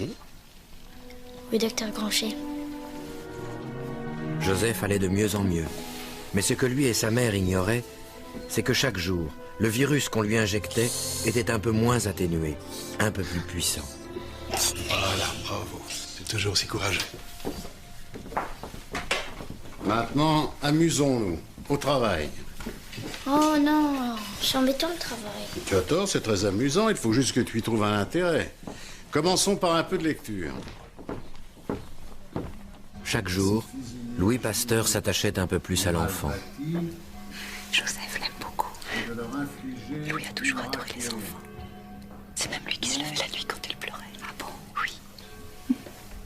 Oui, docteur Granchet. Joseph allait de mieux en mieux. Mais ce que lui et sa mère ignoraient, c'est que chaque jour, le virus qu'on lui injectait était un peu moins atténué, un peu plus puissant. Voilà, bravo. C'est toujours aussi courageux. Maintenant, amusons-nous. Au travail. Oh non, c'est embêtant le travail. Tu as tort, c'est très amusant. Il faut juste que tu y trouves un intérêt. Commençons par un peu de lecture. Chaque jour, Louis Pasteur s'attachait un peu plus à l'enfant. Joseph l'aime beaucoup. Louis a toujours adoré les enfants. C'est même lui qui se levait la nuit quand il pleurait. Ah bon? Oui.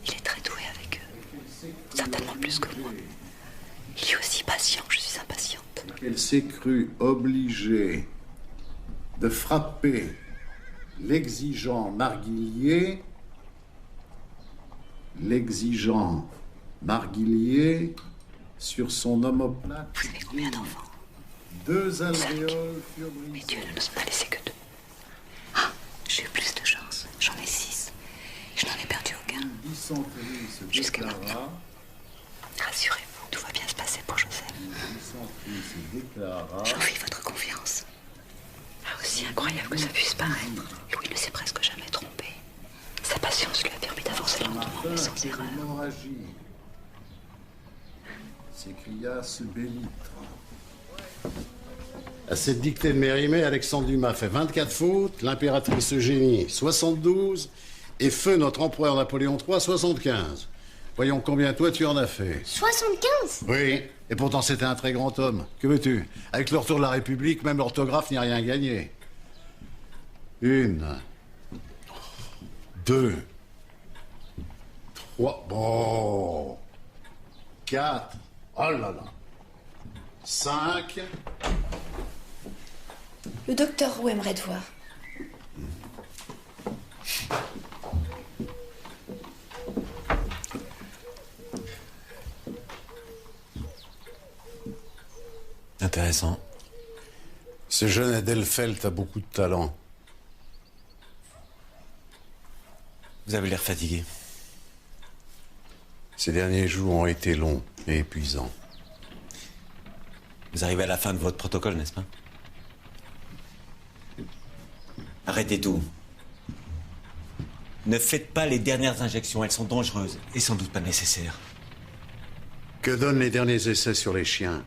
Il est très doué avec eux. Certainement plus que moi. Il est aussi patient, je suis impatiente. Elle s'est crue obligée de frapper l'exigeant Marguillier sur son omoplate. Vous avez combien d'enfants? 2 alvéoles furent brisées. Mais Dieu ne nous a laissé que 2. Ah, j'ai eu plus de chance. J'en ai 6. Je n'en ai perdu aucun. Jusqu'à maintenant. Rassurez-vous, tout va bien se passer pour Joseph. J'envie votre confiance. Ah, aussi incroyable que ça puisse paraître, Louis ne s'est presque jamais trompé. Sa patience lui a permis d'avancer lentement, mais sans erreur. S'écria ce Bélitre. À cette dictée de Mérimée, Alexandre Dumas fait 24 fautes, l'impératrice Eugénie 72, et feu notre empereur Napoléon III 75. Voyons combien toi tu en as fait. 75? Oui, et pourtant c'était un très grand homme. Que veux-tu? Avec le retour de la République, même l'orthographe n'y a rien gagné. 1, 2, 3, bon, 4, oh là là, 5. Le docteur Roux aimerait te voir. Intéressant. Ce jeune Edelfelt a beaucoup de talent. Vous avez l'air fatigué. Ces derniers jours ont été longs et épuisants. Vous arrivez à la fin de votre protocole, n'est-ce pas? Arrêtez tout. Ne faites pas les dernières injections, elles sont dangereuses et sans doute pas nécessaires. Que donnent les derniers essais sur les chiens?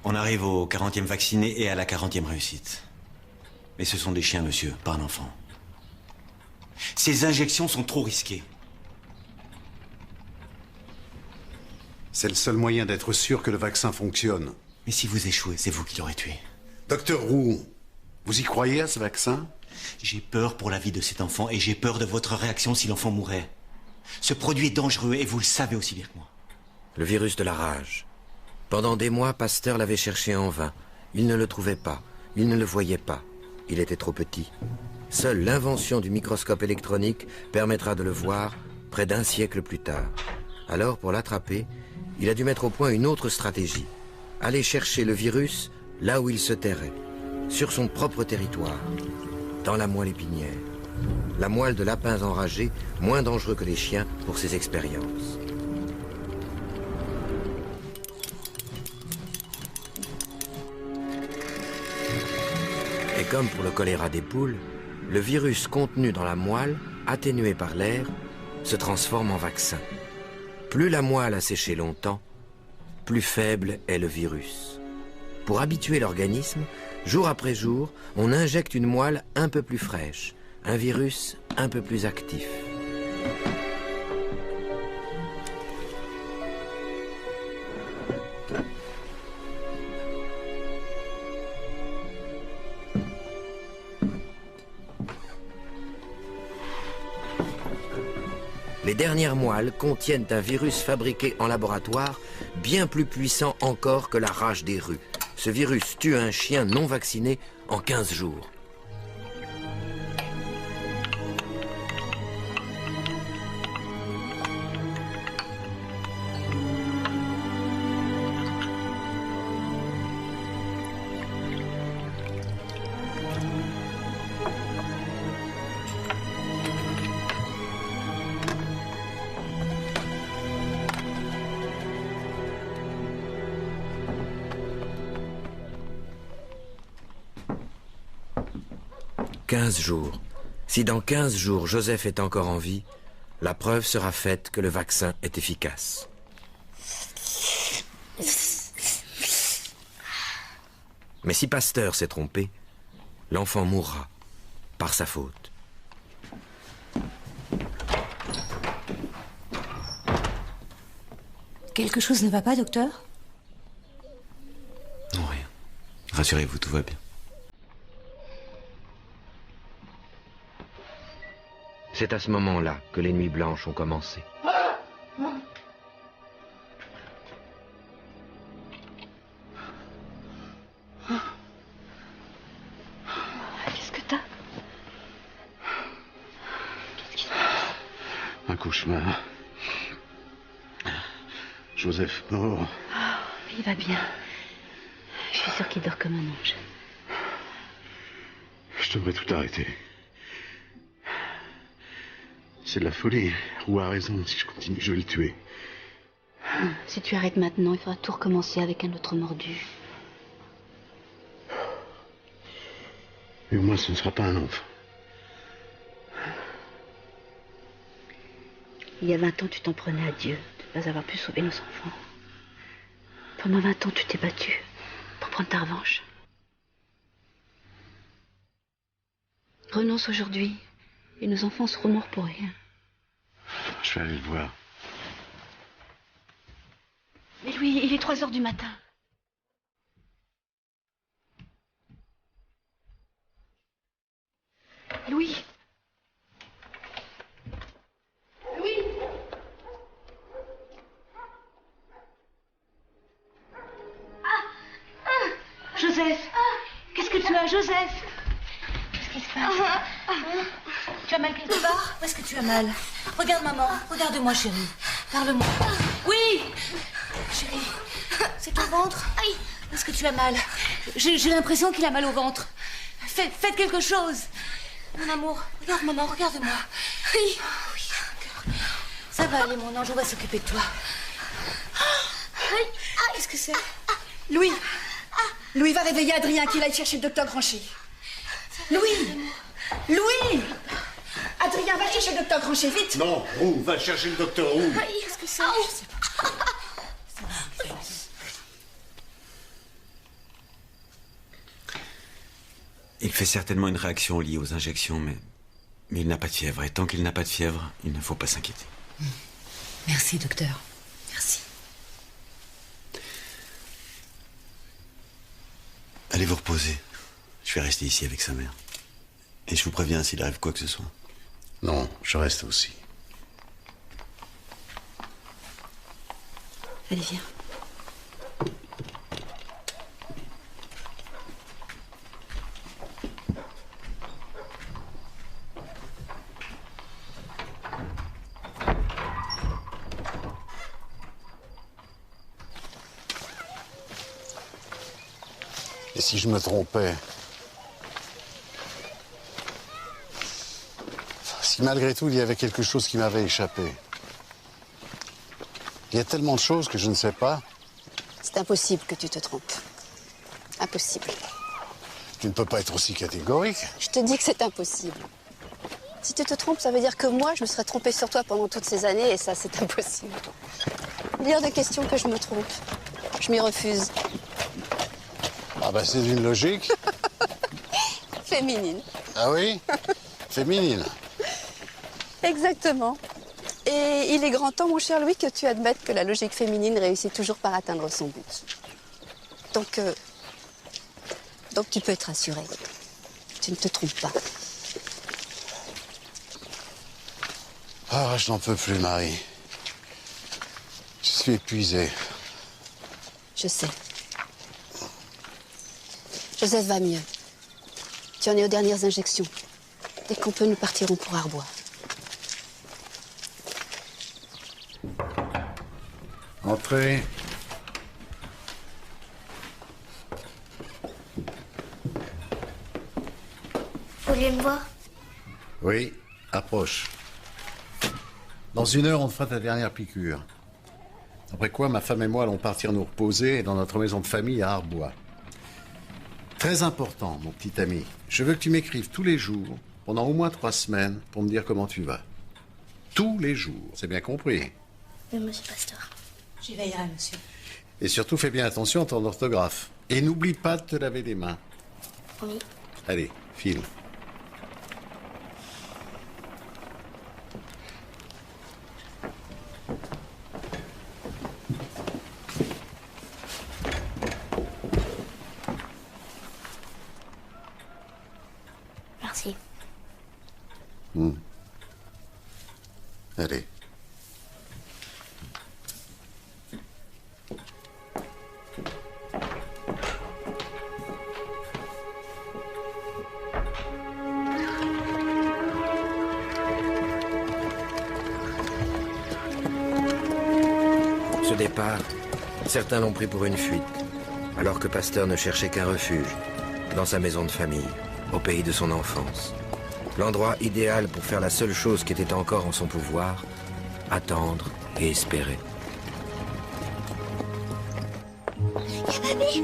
On arrive au 40e vacciné et à la 40e réussite. Mais ce sont des chiens, monsieur, pas un enfant. Ces injections sont trop risquées. C'est le seul moyen d'être sûr que le vaccin fonctionne. Mais si vous échouez, c'est vous qui l'aurez tué. Docteur Roux, vous y croyez à ce vaccin? J'ai peur pour la vie de cet enfant et j'ai peur de votre réaction si l'enfant mourait. Ce produit est dangereux et vous le savez aussi bien que moi. Le virus de la rage. Pendant des mois, Pasteur l'avait cherché en vain. Il ne le trouvait pas. Il ne le voyait pas. Il était trop petit. Seule l'invention du microscope électronique permettra de le voir près d'un siècle plus tard. Alors, pour l'attraper, il a dû mettre au point une autre stratégie. Aller chercher le virus là où il se terrait, sur son propre territoire, dans la moelle épinière. La moelle de lapins enragés, moins dangereux que les chiens pour ses expériences. Et comme pour le choléra des poules, le virus contenu dans la moelle, atténué par l'air, se transforme en vaccin. Plus la moelle a séché longtemps, plus faible est le virus. Pour habituer l'organisme, jour après jour, on injecte une moelle un peu plus fraîche, un virus un peu plus actif. Les dernières moelles contiennent un virus fabriqué en laboratoire bien plus puissant encore que la rage des rues. Ce virus tue un chien non vacciné en 15 jours. 15 jours. Si dans 15 jours Joseph est encore en vie, la preuve sera faite que le vaccin est efficace. Mais si Pasteur s'est trompé, l'enfant mourra par sa faute. Quelque chose ne va pas, docteur? Non, rien. Rassurez-vous, tout va bien. C'est à ce moment-là que les nuits blanches ont commencé. Qu'est-ce que t'as? Un cauchemar. Joseph mort. Oh, il va bien. Je suis sûre qu'il dort comme un ange. Je devrais tout arrêter. C'est de la folie. Roux a raison. Si je continue, je vais le tuer. Si tu arrêtes maintenant, il faudra tout recommencer avec un autre mordu. Mais au moins, ce ne sera pas un enfant. Il y a 20 ans, tu t'en prenais à Dieu de ne pas avoir pu sauver nos enfants. Pendant 20 ans, tu t'es battu pour prendre ta revanche. Renonce aujourd'hui, et nos enfants seront morts pour rien. Je vais aller le voir. Mais Louis, il est 3 heures du matin. Louis. Louis. Joseph. Qu'est-ce que tu as, Joseph? Qu'est-ce qui se passe? Tu as mal quelque part? Où est-ce que tu as mal? Regarde maman, regarde-moi chérie. Parle-moi. Oui. Chérie, c'est ton ventre? Où est-ce que tu as mal? J'ai l'impression qu'il a mal au ventre. Faites quelque chose. Mon amour, regarde maman, regarde-moi. Oui. Oui, ça va aller mon ange, on va s'occuper de toi. Qu'est-ce que c'est? Louis. Louis, va réveiller Adrien qu'il aille chercher le docteur Grancher. Louis. Louis. Adrien, va chercher le docteur Grancher, vite. Non, Roux, va chercher le docteur Roux. Qu'est-ce que c'est? Je sais pas. Il fait certainement une réaction liée aux injections, mais il n'a pas de fièvre. Et tant qu'il n'a pas de fièvre, il ne faut pas s'inquiéter. Merci docteur. Merci. Allez vous reposer. Je vais rester ici avec sa mère. Et je vous préviens s'il arrive quoi que ce soit. Non, je reste aussi. Allez, viens. Et si je me trompais? Si malgré tout, il y avait quelque chose qui m'avait échappé. Il y a tellement de choses que je ne sais pas. C'est impossible que tu te trompes. Impossible. Tu ne peux pas être aussi catégorique. Je te dis que c'est impossible. Si tu te trompes, ça veut dire que moi, je me serais trompée sur toi pendant toutes ces années, et ça, c'est impossible. Il y a des questions que je me trompe. Je m'y refuse. Ah bah c'est d'une logique. Féminine. Ah oui? Féminine. Exactement. Et il est grand temps, mon cher Louis, que tu admettes que la logique féminine réussit toujours par atteindre son but. Donc tu peux être rassuré. Tu ne te trompes pas. Ah, je n'en peux plus, Marie. Je suis épuisé. Je sais. Joseph va mieux. Tu en es aux dernières injections. Dès qu'on peut, nous partirons pour Arbois. Entrez. Vous voulez me voir? Oui, approche. Dans 1 heure, on te fera ta dernière piqûre. Après quoi, ma femme et moi allons partir nous reposer dans notre maison de famille à Arbois. Très important, mon petit ami. Je veux que tu m'écrives tous les jours, pendant au moins 3 semaines, pour me dire comment tu vas. Tous les jours, c'est bien compris. Oui, monsieur Pasteur. J'y veillerai, monsieur. Et surtout, fais bien attention à ton orthographe. Et n'oublie pas de te laver les mains. Oui. Allez, file. Merci. Allez. Ce départ, certains l'ont pris pour une fuite, alors que Pasteur ne cherchait qu'un refuge, dans sa maison de famille, au pays de son enfance. L'endroit idéal pour faire la seule chose qui était encore en son pouvoir, attendre et espérer. Papi.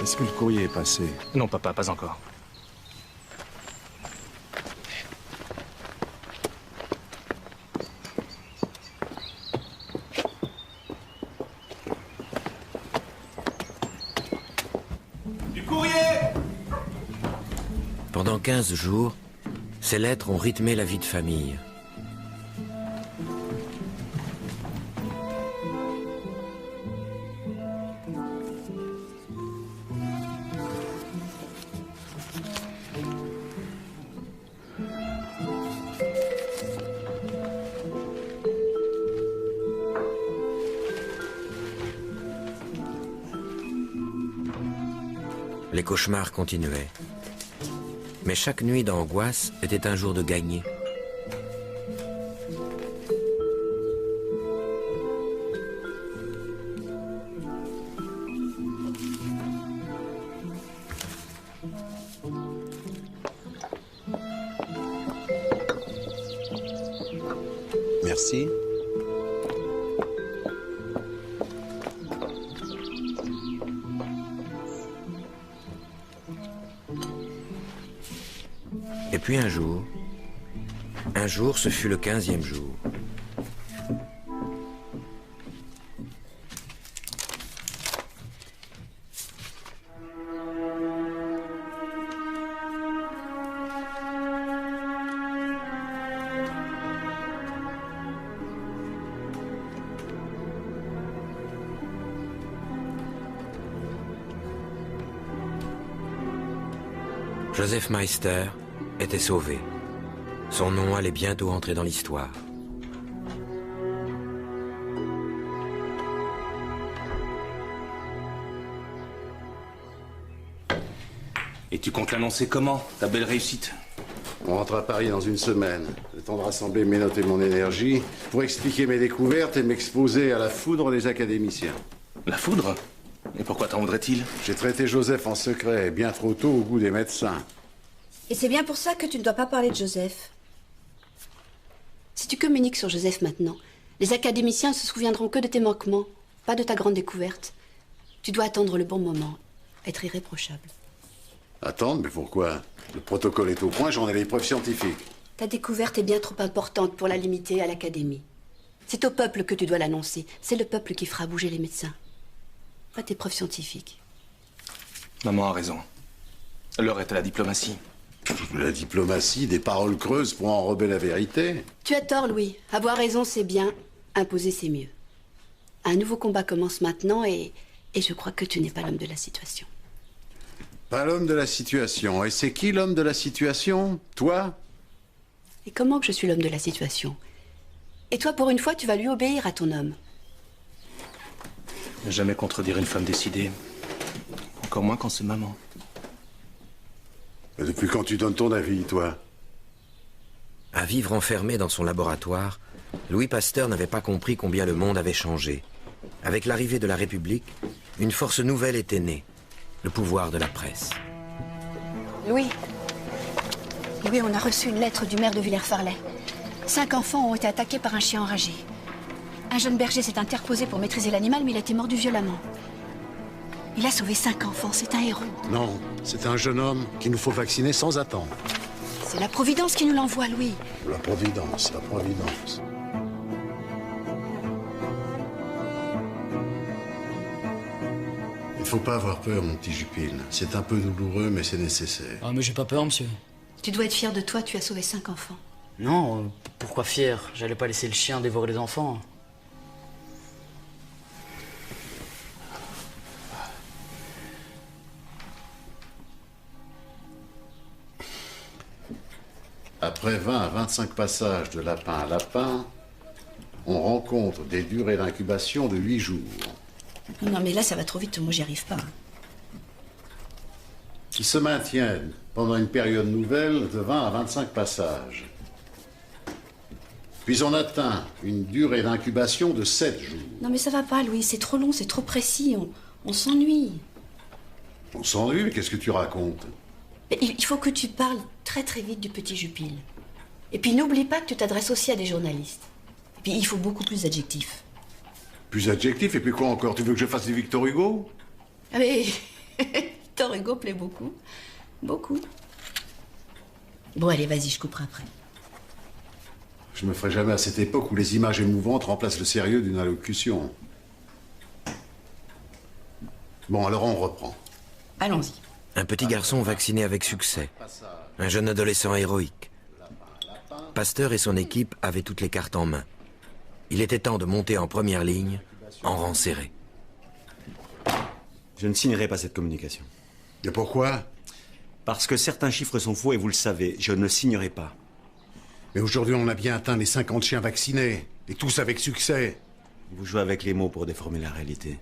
Est-ce que le courrier est passé? Non, papa, pas encore. Du courrier! Pendant 15 jours, ces lettres ont rythmé la vie de famille. Les cauchemars continuaient. Mais chaque nuit d'angoisse était un jour de gagné. Merci. Et puis un jour, ce fut le 15e jour. Joseph Meister était sauvé. Son nom allait bientôt entrer dans l'histoire. Et tu comptes l'annoncer comment, ta belle réussite? On rentre à Paris dans une semaine. Le temps de rassembler mes notes et mon énergie pour expliquer mes découvertes et m'exposer à la foudre des académiciens. La foudre? Et pourquoi t'en voudrait-il? J'ai traité Joseph en secret, bien trop tôt au goût des médecins. Et c'est bien pour ça que tu ne dois pas parler de Joseph. Si tu communiques sur Joseph maintenant, les académiciens ne se souviendront que de tes manquements, pas de ta grande découverte. Tu dois attendre le bon moment, être irréprochable. Attendre? Mais pourquoi? Le protocole est au point, j'en ai les preuves scientifiques. Ta découverte est bien trop importante pour la limiter à l'académie. C'est au peuple que tu dois l'annoncer. C'est le peuple qui fera bouger les médecins. Pas tes preuves scientifiques. Maman a raison. L'heure est à la diplomatie. La diplomatie, des paroles creuses pour enrober la vérité. Tu as tort, Louis. Avoir raison, c'est bien. Imposer, c'est mieux. Un nouveau combat commence maintenant et je crois que tu n'es pas l'homme de la situation. Pas l'homme de la situation. Et c'est qui l'homme de la situation? Toi? Et comment que je suis l'homme de la situation? Et toi, pour une fois, tu vas lui obéir à ton homme. Ne jamais contredire une femme décidée. Encore moins quand c'est maman. Mais depuis quand tu donnes ton avis, toi? À vivre enfermé dans son laboratoire, Louis Pasteur n'avait pas compris combien le monde avait changé. Avec l'arrivée de la République, une force nouvelle était née, le pouvoir de la presse. Louis, Oui, on a reçu une lettre du maire de Villers-Farlay. 5 enfants ont été attaqués par un chien enragé. Un jeune berger s'est interposé pour maîtriser l'animal, mais il a été mordu violemment. Il a sauvé 5 enfants, c'est un héros. Non, c'est un jeune homme qu'il nous faut vacciner sans attendre. C'est la Providence qui nous l'envoie, Louis. La Providence, la Providence. Il faut pas avoir peur, mon petit Jupille. C'est un peu douloureux, mais c'est nécessaire. Ah, mais j'ai pas peur, monsieur. Tu dois être fier de toi, tu as sauvé 5 enfants. Non, pourquoi fier? J'allais pas laisser le chien dévorer les enfants. Après 20 à 25 passages de lapin à lapin, on rencontre des durées d'incubation de 8 jours. Non, mais là, ça va trop vite, moi, j'y arrive pas. Qui se maintiennent pendant une période nouvelle de 20 à 25 passages. Puis on atteint une durée d'incubation de 7 jours. Non, mais ça va pas, Louis, c'est trop long, c'est trop précis, on s'ennuie. On s'ennuie, mais qu'est-ce que tu racontes? Il faut que tu parles très très vite du petit Jupille. Et puis n'oublie pas que tu t'adresses aussi à des journalistes. Et puis il faut beaucoup plus d'adjectifs. Plus adjectifs, et puis quoi encore? Tu veux que je fasse du Victor Hugo? Ah mais Victor Hugo plaît beaucoup. Beaucoup. Bon allez, vas-y, je couperai après. Je me ferai jamais à cette époque où les images émouvantes remplacent le sérieux d'une allocution. Bon, alors on reprend. Allons-y. Un petit garçon vacciné avec succès. Un jeune adolescent héroïque. Pasteur et son équipe avaient toutes les cartes en main. Il était temps de monter en première ligne, en rang serré. Je ne signerai pas cette communication. Et pourquoi? Parce que certains chiffres sont faux et vous le savez, je ne signerai pas. Mais aujourd'hui, on a bien atteint les 50 chiens vaccinés, et tous avec succès. Vous jouez avec les mots pour déformer la réalité.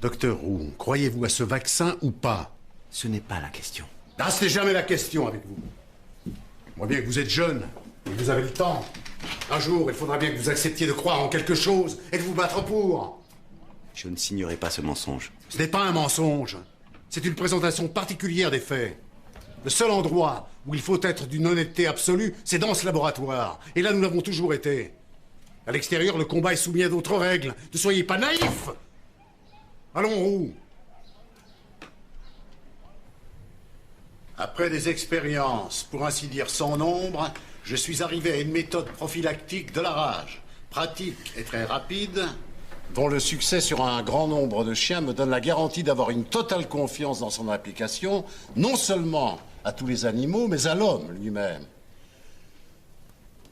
Docteur Roux, croyez-vous à ce vaccin ou pas? Ce n'est pas la question. Ah, ce n'est jamais la question avec vous. Moi bien que vous êtes jeune, et que vous avez le temps. Un jour, il faudra bien que vous acceptiez de croire en quelque chose et de vous battre pour. Je ne signerai pas ce mensonge. Ce n'est pas un mensonge. C'est une présentation particulière des faits. Le seul endroit où il faut être d'une honnêteté absolue, c'est dans ce laboratoire. Et là, nous l'avons toujours été. À l'extérieur, le combat est soumis à d'autres règles. Ne soyez pas naïfs. Allons, Roux. Après des expériences, pour ainsi dire sans nombre, je suis arrivé à une méthode prophylactique de la rage, pratique et très rapide, dont le succès sur un grand nombre de chiens me donne la garantie d'avoir une totale confiance dans son application, non seulement à tous les animaux, mais à l'homme lui-même.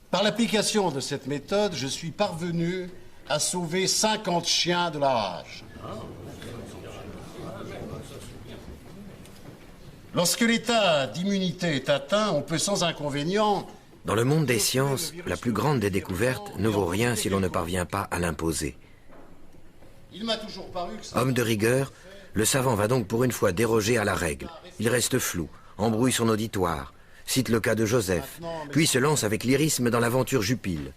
Par l'application de cette méthode, je suis parvenu à sauver 50 chiens de la rage. Lorsque l'état d'immunité est atteint, on peut sans inconvénient... Dans le monde des sciences, la plus grande des découvertes ne vaut rien si l'on ne parvient pas à l'imposer. Il m'a toujours paru que ça... Homme de rigueur, le savant va donc pour une fois déroger à la règle. Il reste flou, embrouille son auditoire, cite le cas de Joseph, puis se lance avec lyrisme dans l'aventure Jupille.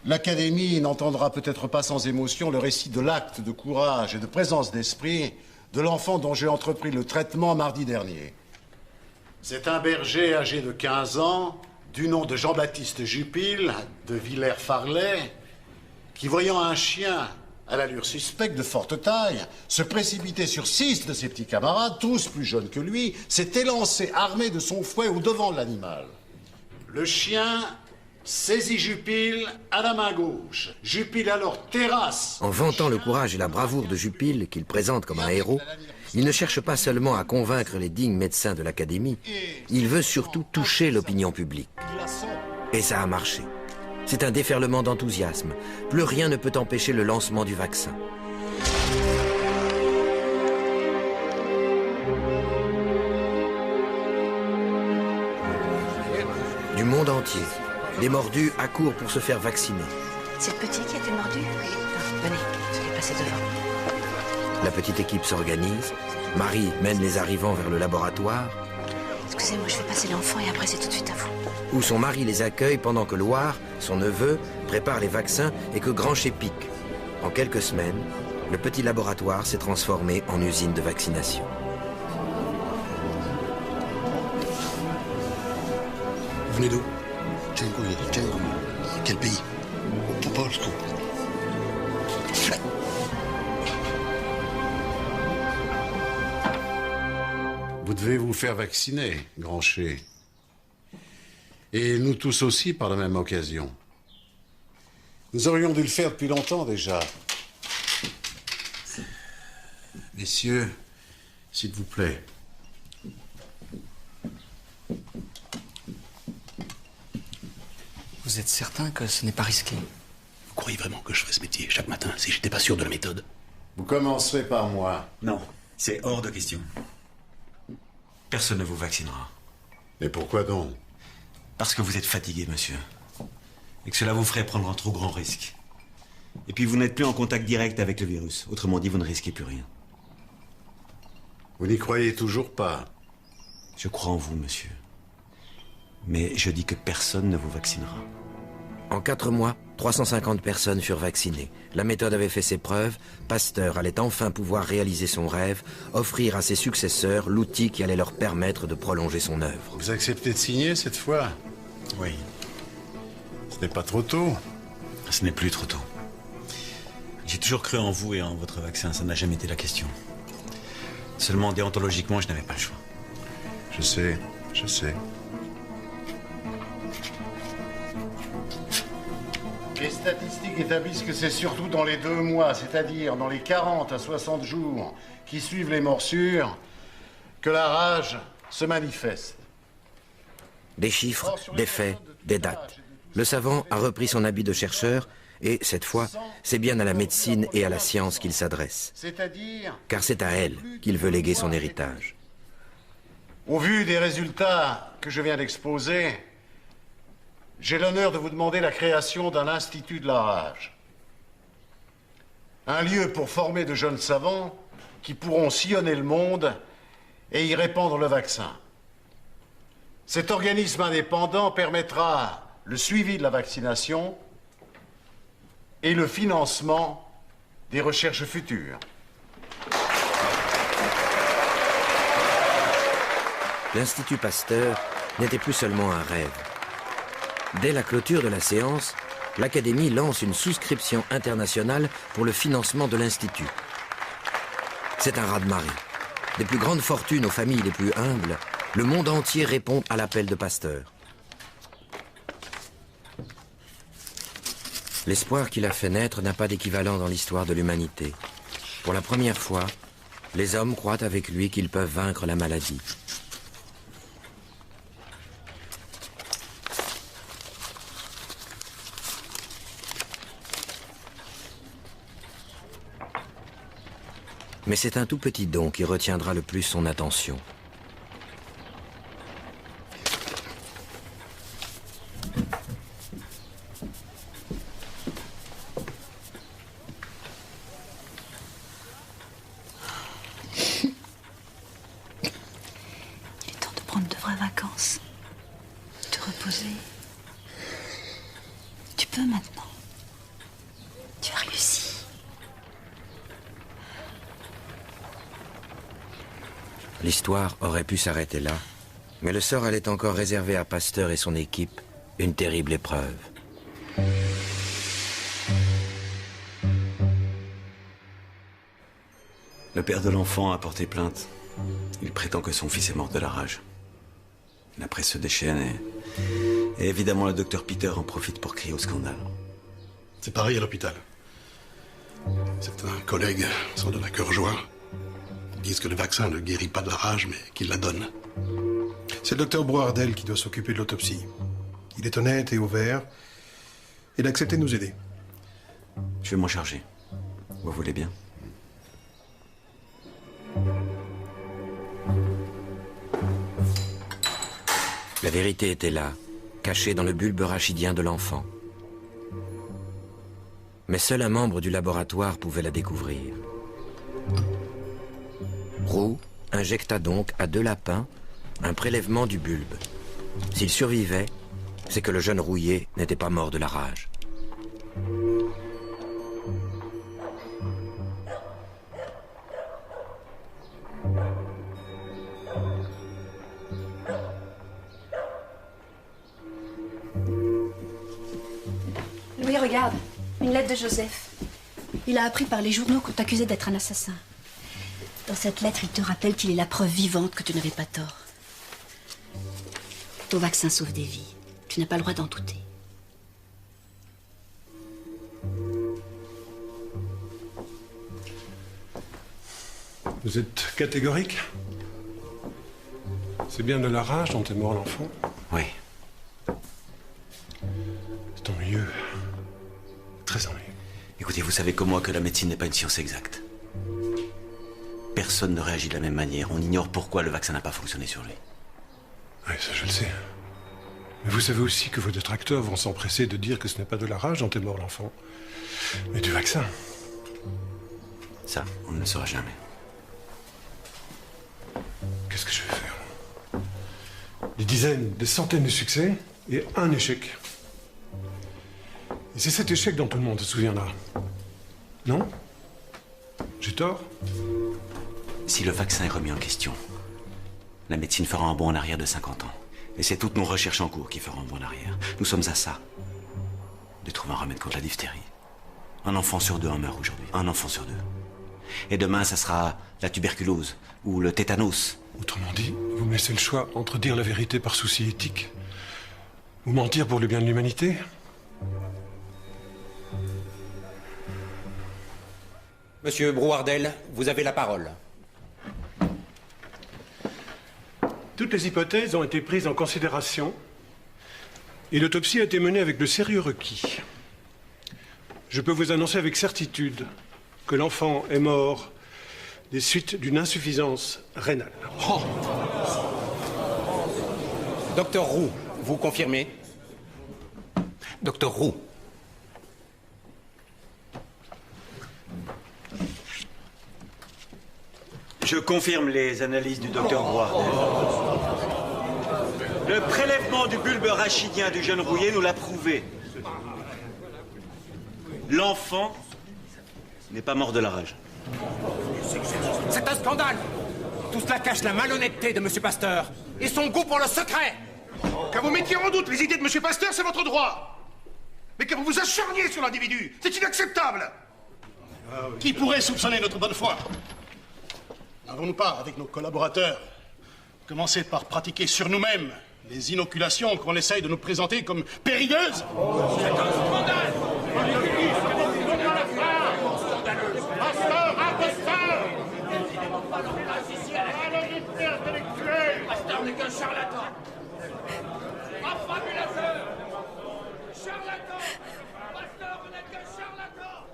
L'Académie n'entendra peut-être pas sans émotion le récit de l'acte de courage et de présence d'esprit de l'enfant dont j'ai entrepris le traitement mardi dernier. C'est un berger âgé de 15 ans, du nom de Jean-Baptiste Jupille, de Villers-Farlay, qui, voyant un chien à l'allure suspecte de forte taille, se précipitait sur 6 de ses petits camarades, tous plus jeunes que lui, s'est élancé armé de son fouet au-devant de l'animal. Le chien saisit Jupille à la main gauche. Jupille alors terrasse. En vantant le courage et la bravoure de Jupille, qu'il présente comme un héros, il ne cherche pas seulement à convaincre les dignes médecins de l'Académie, il veut surtout toucher l'opinion publique. Et ça a marché. C'est un déferlement d'enthousiasme. Plus rien ne peut empêcher le lancement du vaccin. Du monde entier, des mordus accourent pour se faire vacciner. C'est le petit qui a été mordu? Oui. Venez, je vais passer devant. La petite équipe s'organise. Marie mène les arrivants vers le laboratoire. Excusez-moi, je vais passer l'enfant et après c'est tout de suite à vous. Où son mari les accueille pendant que Loire, son neveu, prépare les vaccins et que Granchet pique. En quelques semaines, le petit laboratoire s'est transformé en usine de vaccination. venez d'où? Quel pays? Polsku. Vous devez vous faire vacciner, Grancher. Et nous tous aussi par la même occasion. Nous aurions dû le faire depuis longtemps déjà. Messieurs, s'il vous plaît. Vous êtes certain que ce n'est pas risqué? Vous croyez vraiment que je ferais ce métier chaque matin si j'étais pas sûr de la méthode? Vous commencerez par moi. Non, c'est hors de question. Personne ne vous vaccinera. Mais pourquoi donc? Parce que vous êtes fatigué, monsieur. Et que cela vous ferait prendre un trop grand risque. Et puis vous n'êtes plus en contact direct avec le virus. Autrement dit, vous ne risquez plus rien. Vous n'y croyez toujours pas? Je crois en vous, monsieur. Mais je dis que personne ne vous vaccinera. En 4 mois, 350 personnes furent vaccinées. La méthode avait fait ses preuves. Pasteur allait enfin pouvoir réaliser son rêve, offrir à ses successeurs l'outil qui allait leur permettre de prolonger son œuvre. Vous acceptez de signer cette fois? Oui. Ce n'est pas trop tôt. Ce n'est plus trop tôt. J'ai toujours cru en vous et en votre vaccin. Ça n'a jamais été la question. Seulement, déontologiquement, je n'avais pas le choix. Je sais, je sais. Les statistiques établissent que c'est surtout dans les 2 mois, c'est-à-dire dans les 40 à 60 jours qui suivent les morsures, que la rage se manifeste. Des chiffres, des faits, des dates. Le savant a repris son habit de chercheur et, cette fois, c'est bien à la médecine et à la science qu'il s'adresse. Car c'est à elle qu'il veut léguer son héritage. Au vu des résultats que je viens d'exposer, j'ai l'honneur de vous demander la création d'un institut de la rage. Un lieu pour former de jeunes savants qui pourront sillonner le monde et y répandre le vaccin. Cet organisme indépendant permettra le suivi de la vaccination et le financement des recherches futures. L'Institut Pasteur n'était plus seulement un rêve. Dès la clôture de la séance, l'Académie lance une souscription internationale pour le financement de l'Institut. C'est un raz-de-marée. Des plus grandes fortunes aux familles les plus humbles, le monde entier répond à l'appel de Pasteur. L'espoir qu'il a fait naître n'a pas d'équivalent dans l'histoire de l'humanité. Pour la première fois, les hommes croient avec lui qu'ils peuvent vaincre la maladie. Mais c'est un tout petit don qui retiendra le plus son attention. Il est temps de prendre de vraies vacances. Te reposer. Tu peux maintenant. Tu as réussi. L'histoire aurait pu s'arrêter là, mais le sort allait encore réserver à Pasteur et son équipe une terrible épreuve. Le père de l'enfant a porté plainte. Il prétend que son fils est mort de la rage. La presse se déchaîne et évidemment le docteur Peter en profite pour crier au scandale. C'est pareil à l'hôpital. Certains collègues sont de la cœur joie. Ils disent que le vaccin ne guérit pas de la rage, mais qu'il la donne. C'est le docteur Boardel qui doit s'occuper de l'autopsie. Il est honnête et ouvert. Il a accepté de nous aider. Je vais m'en charger. Vous voulez bien? La vérité était là, cachée dans le bulbe rachidien de l'enfant. Mais seul un membre du laboratoire pouvait la découvrir. Roux injecta donc à 2 lapins un prélèvement du bulbe. S'il survivait, c'est que le jeune rouillé n'était pas mort de la rage. Oui, regarde. Une lettre de Joseph. Il a appris par les journaux qu'on t'accusait d'être un assassin. Dans cette lettre, il te rappelle qu'il est la preuve vivante que tu n'avais pas tort. Ton vaccin sauve des vies. Tu n'as pas le droit d'en douter. Vous êtes catégorique? C'est bien de la rage dont est mort l'enfant? Oui. C'est ennuyeux. Très ennuyeux. Écoutez, vous savez comme moi que la médecine n'est pas une science exacte. Personne ne réagit de la même manière. On ignore pourquoi le vaccin n'a pas fonctionné sur lui. Oui, ça je le sais. Mais vous savez aussi que vos détracteurs vont s'empresser de dire que ce n'est pas de la rage dont est mort l'enfant, mais du vaccin. Ça, on ne le saura jamais. Qu'est-ce que je vais faire? Des dizaines, des centaines de succès et un échec. Et c'est cet échec dont tout le monde se souviendra. Non? J'ai tort? Si le vaccin est remis en question, la médecine fera un bond en arrière de 50 ans. Et c'est toutes nos recherches en cours qui feront un bond en arrière. Nous sommes à ça de trouver un remède contre la diphtérie. Un enfant sur deux en meurt aujourd'hui. Un enfant sur deux. Et demain, ça sera la tuberculose ou le tétanos. Autrement dit, vous me laissez le choix entre dire la vérité par souci éthique ou mentir pour le bien de l'humanité? Monsieur Brouardel, vous avez la parole. Toutes les hypothèses ont été prises en considération et l'autopsie a été menée avec le sérieux requis. Je peux vous annoncer avec certitude que l'enfant est mort des suites d'une insuffisance rénale. Oh. Docteur Roux, vous confirmez? Docteur Roux. Je confirme les analyses du docteur Brouardel. Le prélèvement du bulbe rachidien du jeune rouillé nous l'a prouvé. L'enfant n'est pas mort de la rage. C'est un scandale. Tout cela cache la malhonnêteté de M. Pasteur et son goût pour le secret. Que vous mettiez en doute les idées de M. Pasteur, c'est votre droit. Mais que vous vous acharniez sur l'individu, c'est inacceptable. Qui pourrait soupçonner notre bonne foi? N'avons-nous pas, avec nos collaborateurs, commencé par pratiquer sur nous-mêmes les inoculations qu'on essaye de nous présenter comme périlleuses? C'est un scandale! Pasteur, imposteur! Pasteur n'est qu'un charlatan! Affabulateur! Charlatan! Pasteur, vous n'êtes qu'un charlatan!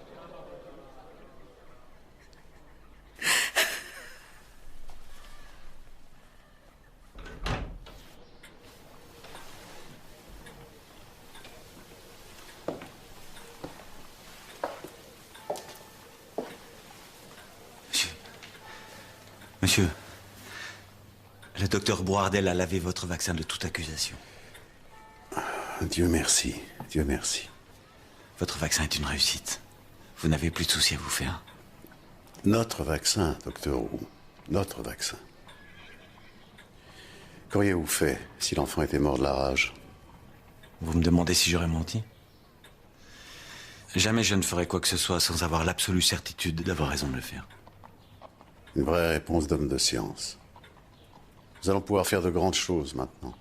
Monsieur, le docteur Brouardel a lavé votre vaccin de toute accusation. Dieu merci, Dieu merci. Votre vaccin est une réussite. Vous n'avez plus de soucis à vous faire. Notre vaccin, docteur Roux, notre vaccin. Qu'auriez-vous fait si l'enfant était mort de la rage? Vous me demandez si j'aurais menti? Jamais je ne ferai quoi que ce soit sans avoir l'absolue certitude d'avoir raison de le faire. Une vraie réponse d'homme de science. Nous allons pouvoir faire de grandes choses maintenant.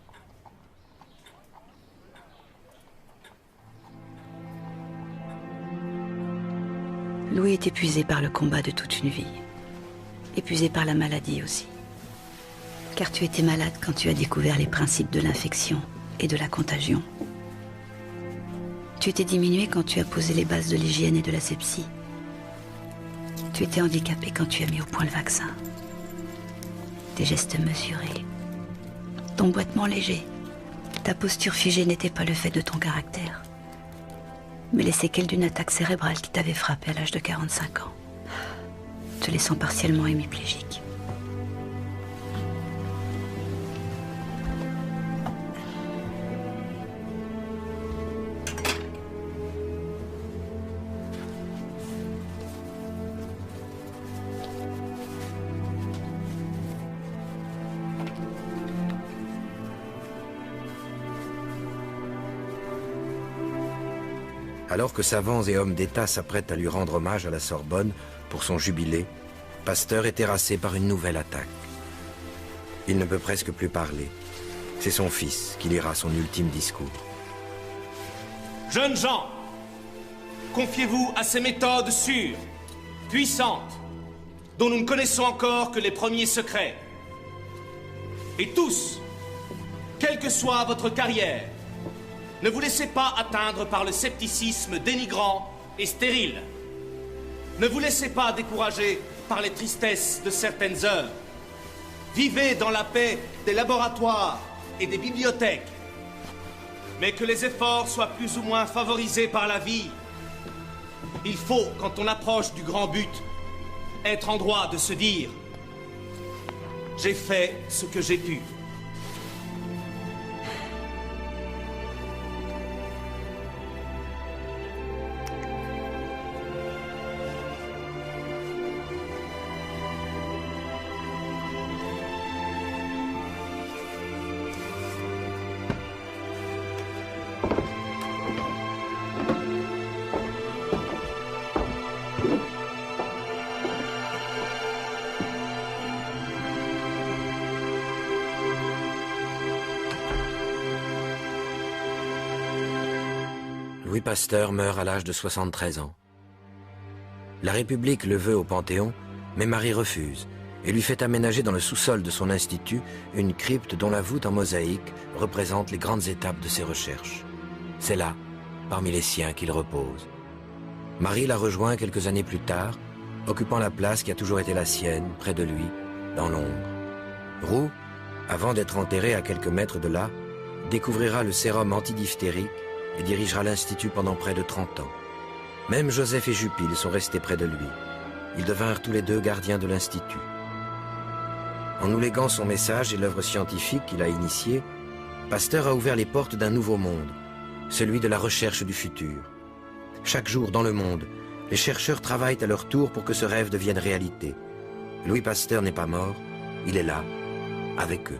Louis est épuisé par le combat de toute une vie. Épuisé par la maladie aussi. Car tu étais malade quand tu as découvert les principes de l'infection et de la contagion. Tu étais diminué quand tu as posé les bases de l'hygiène et de l'asepsie. Tu étais handicapé quand tu as mis au point le vaccin. Tes gestes mesurés, ton boitement léger, ta posture figée n'étaient pas le fait de ton caractère, mais les séquelles d'une attaque cérébrale qui t'avait frappé à l'âge de 45 ans, te laissant partiellement hémiplégique. Alors que savants et hommes d'État s'apprêtent à lui rendre hommage à la Sorbonne pour son jubilé, Pasteur est terrassé par une nouvelle attaque. Il ne peut presque plus parler. C'est son fils qui lira son ultime discours. Jeunes gens, confiez-vous à ces méthodes sûres, puissantes, dont nous ne connaissons encore que les premiers secrets. Et tous, quelle que soit votre carrière, ne vous laissez pas atteindre par le scepticisme dénigrant et stérile. Ne vous laissez pas décourager par les tristesses de certaines heures. Vivez dans la paix des laboratoires et des bibliothèques. Mais que les efforts soient plus ou moins favorisés par la vie. Il faut, quand on approche du grand but, être en droit de se dire « J'ai fait ce que j'ai pu ». Louis Pasteur meurt à l'âge de 73 ans. La République le veut au Panthéon, mais Marie refuse et lui fait aménager dans le sous-sol de son institut une crypte dont la voûte en mosaïque représente les grandes étapes de ses recherches. C'est là, parmi les siens, qu'il repose. Marie l'a rejoint quelques années plus tard, occupant la place qui a toujours été la sienne, près de lui, dans l'ombre. Roux, avant d'être enterré à quelques mètres de là, découvrira le sérum antidiphtérique et dirigera l'Institut pendant près de 30 ans. Même Joseph et Jupille sont restés près de lui. Ils devinrent tous les deux gardiens de l'Institut. En nous léguant son message et l'œuvre scientifique qu'il a initiée, Pasteur a ouvert les portes d'un nouveau monde, celui de la recherche du futur. Chaque jour dans le monde, les chercheurs travaillent à leur tour pour que ce rêve devienne réalité. Louis Pasteur n'est pas mort, il est là, avec eux.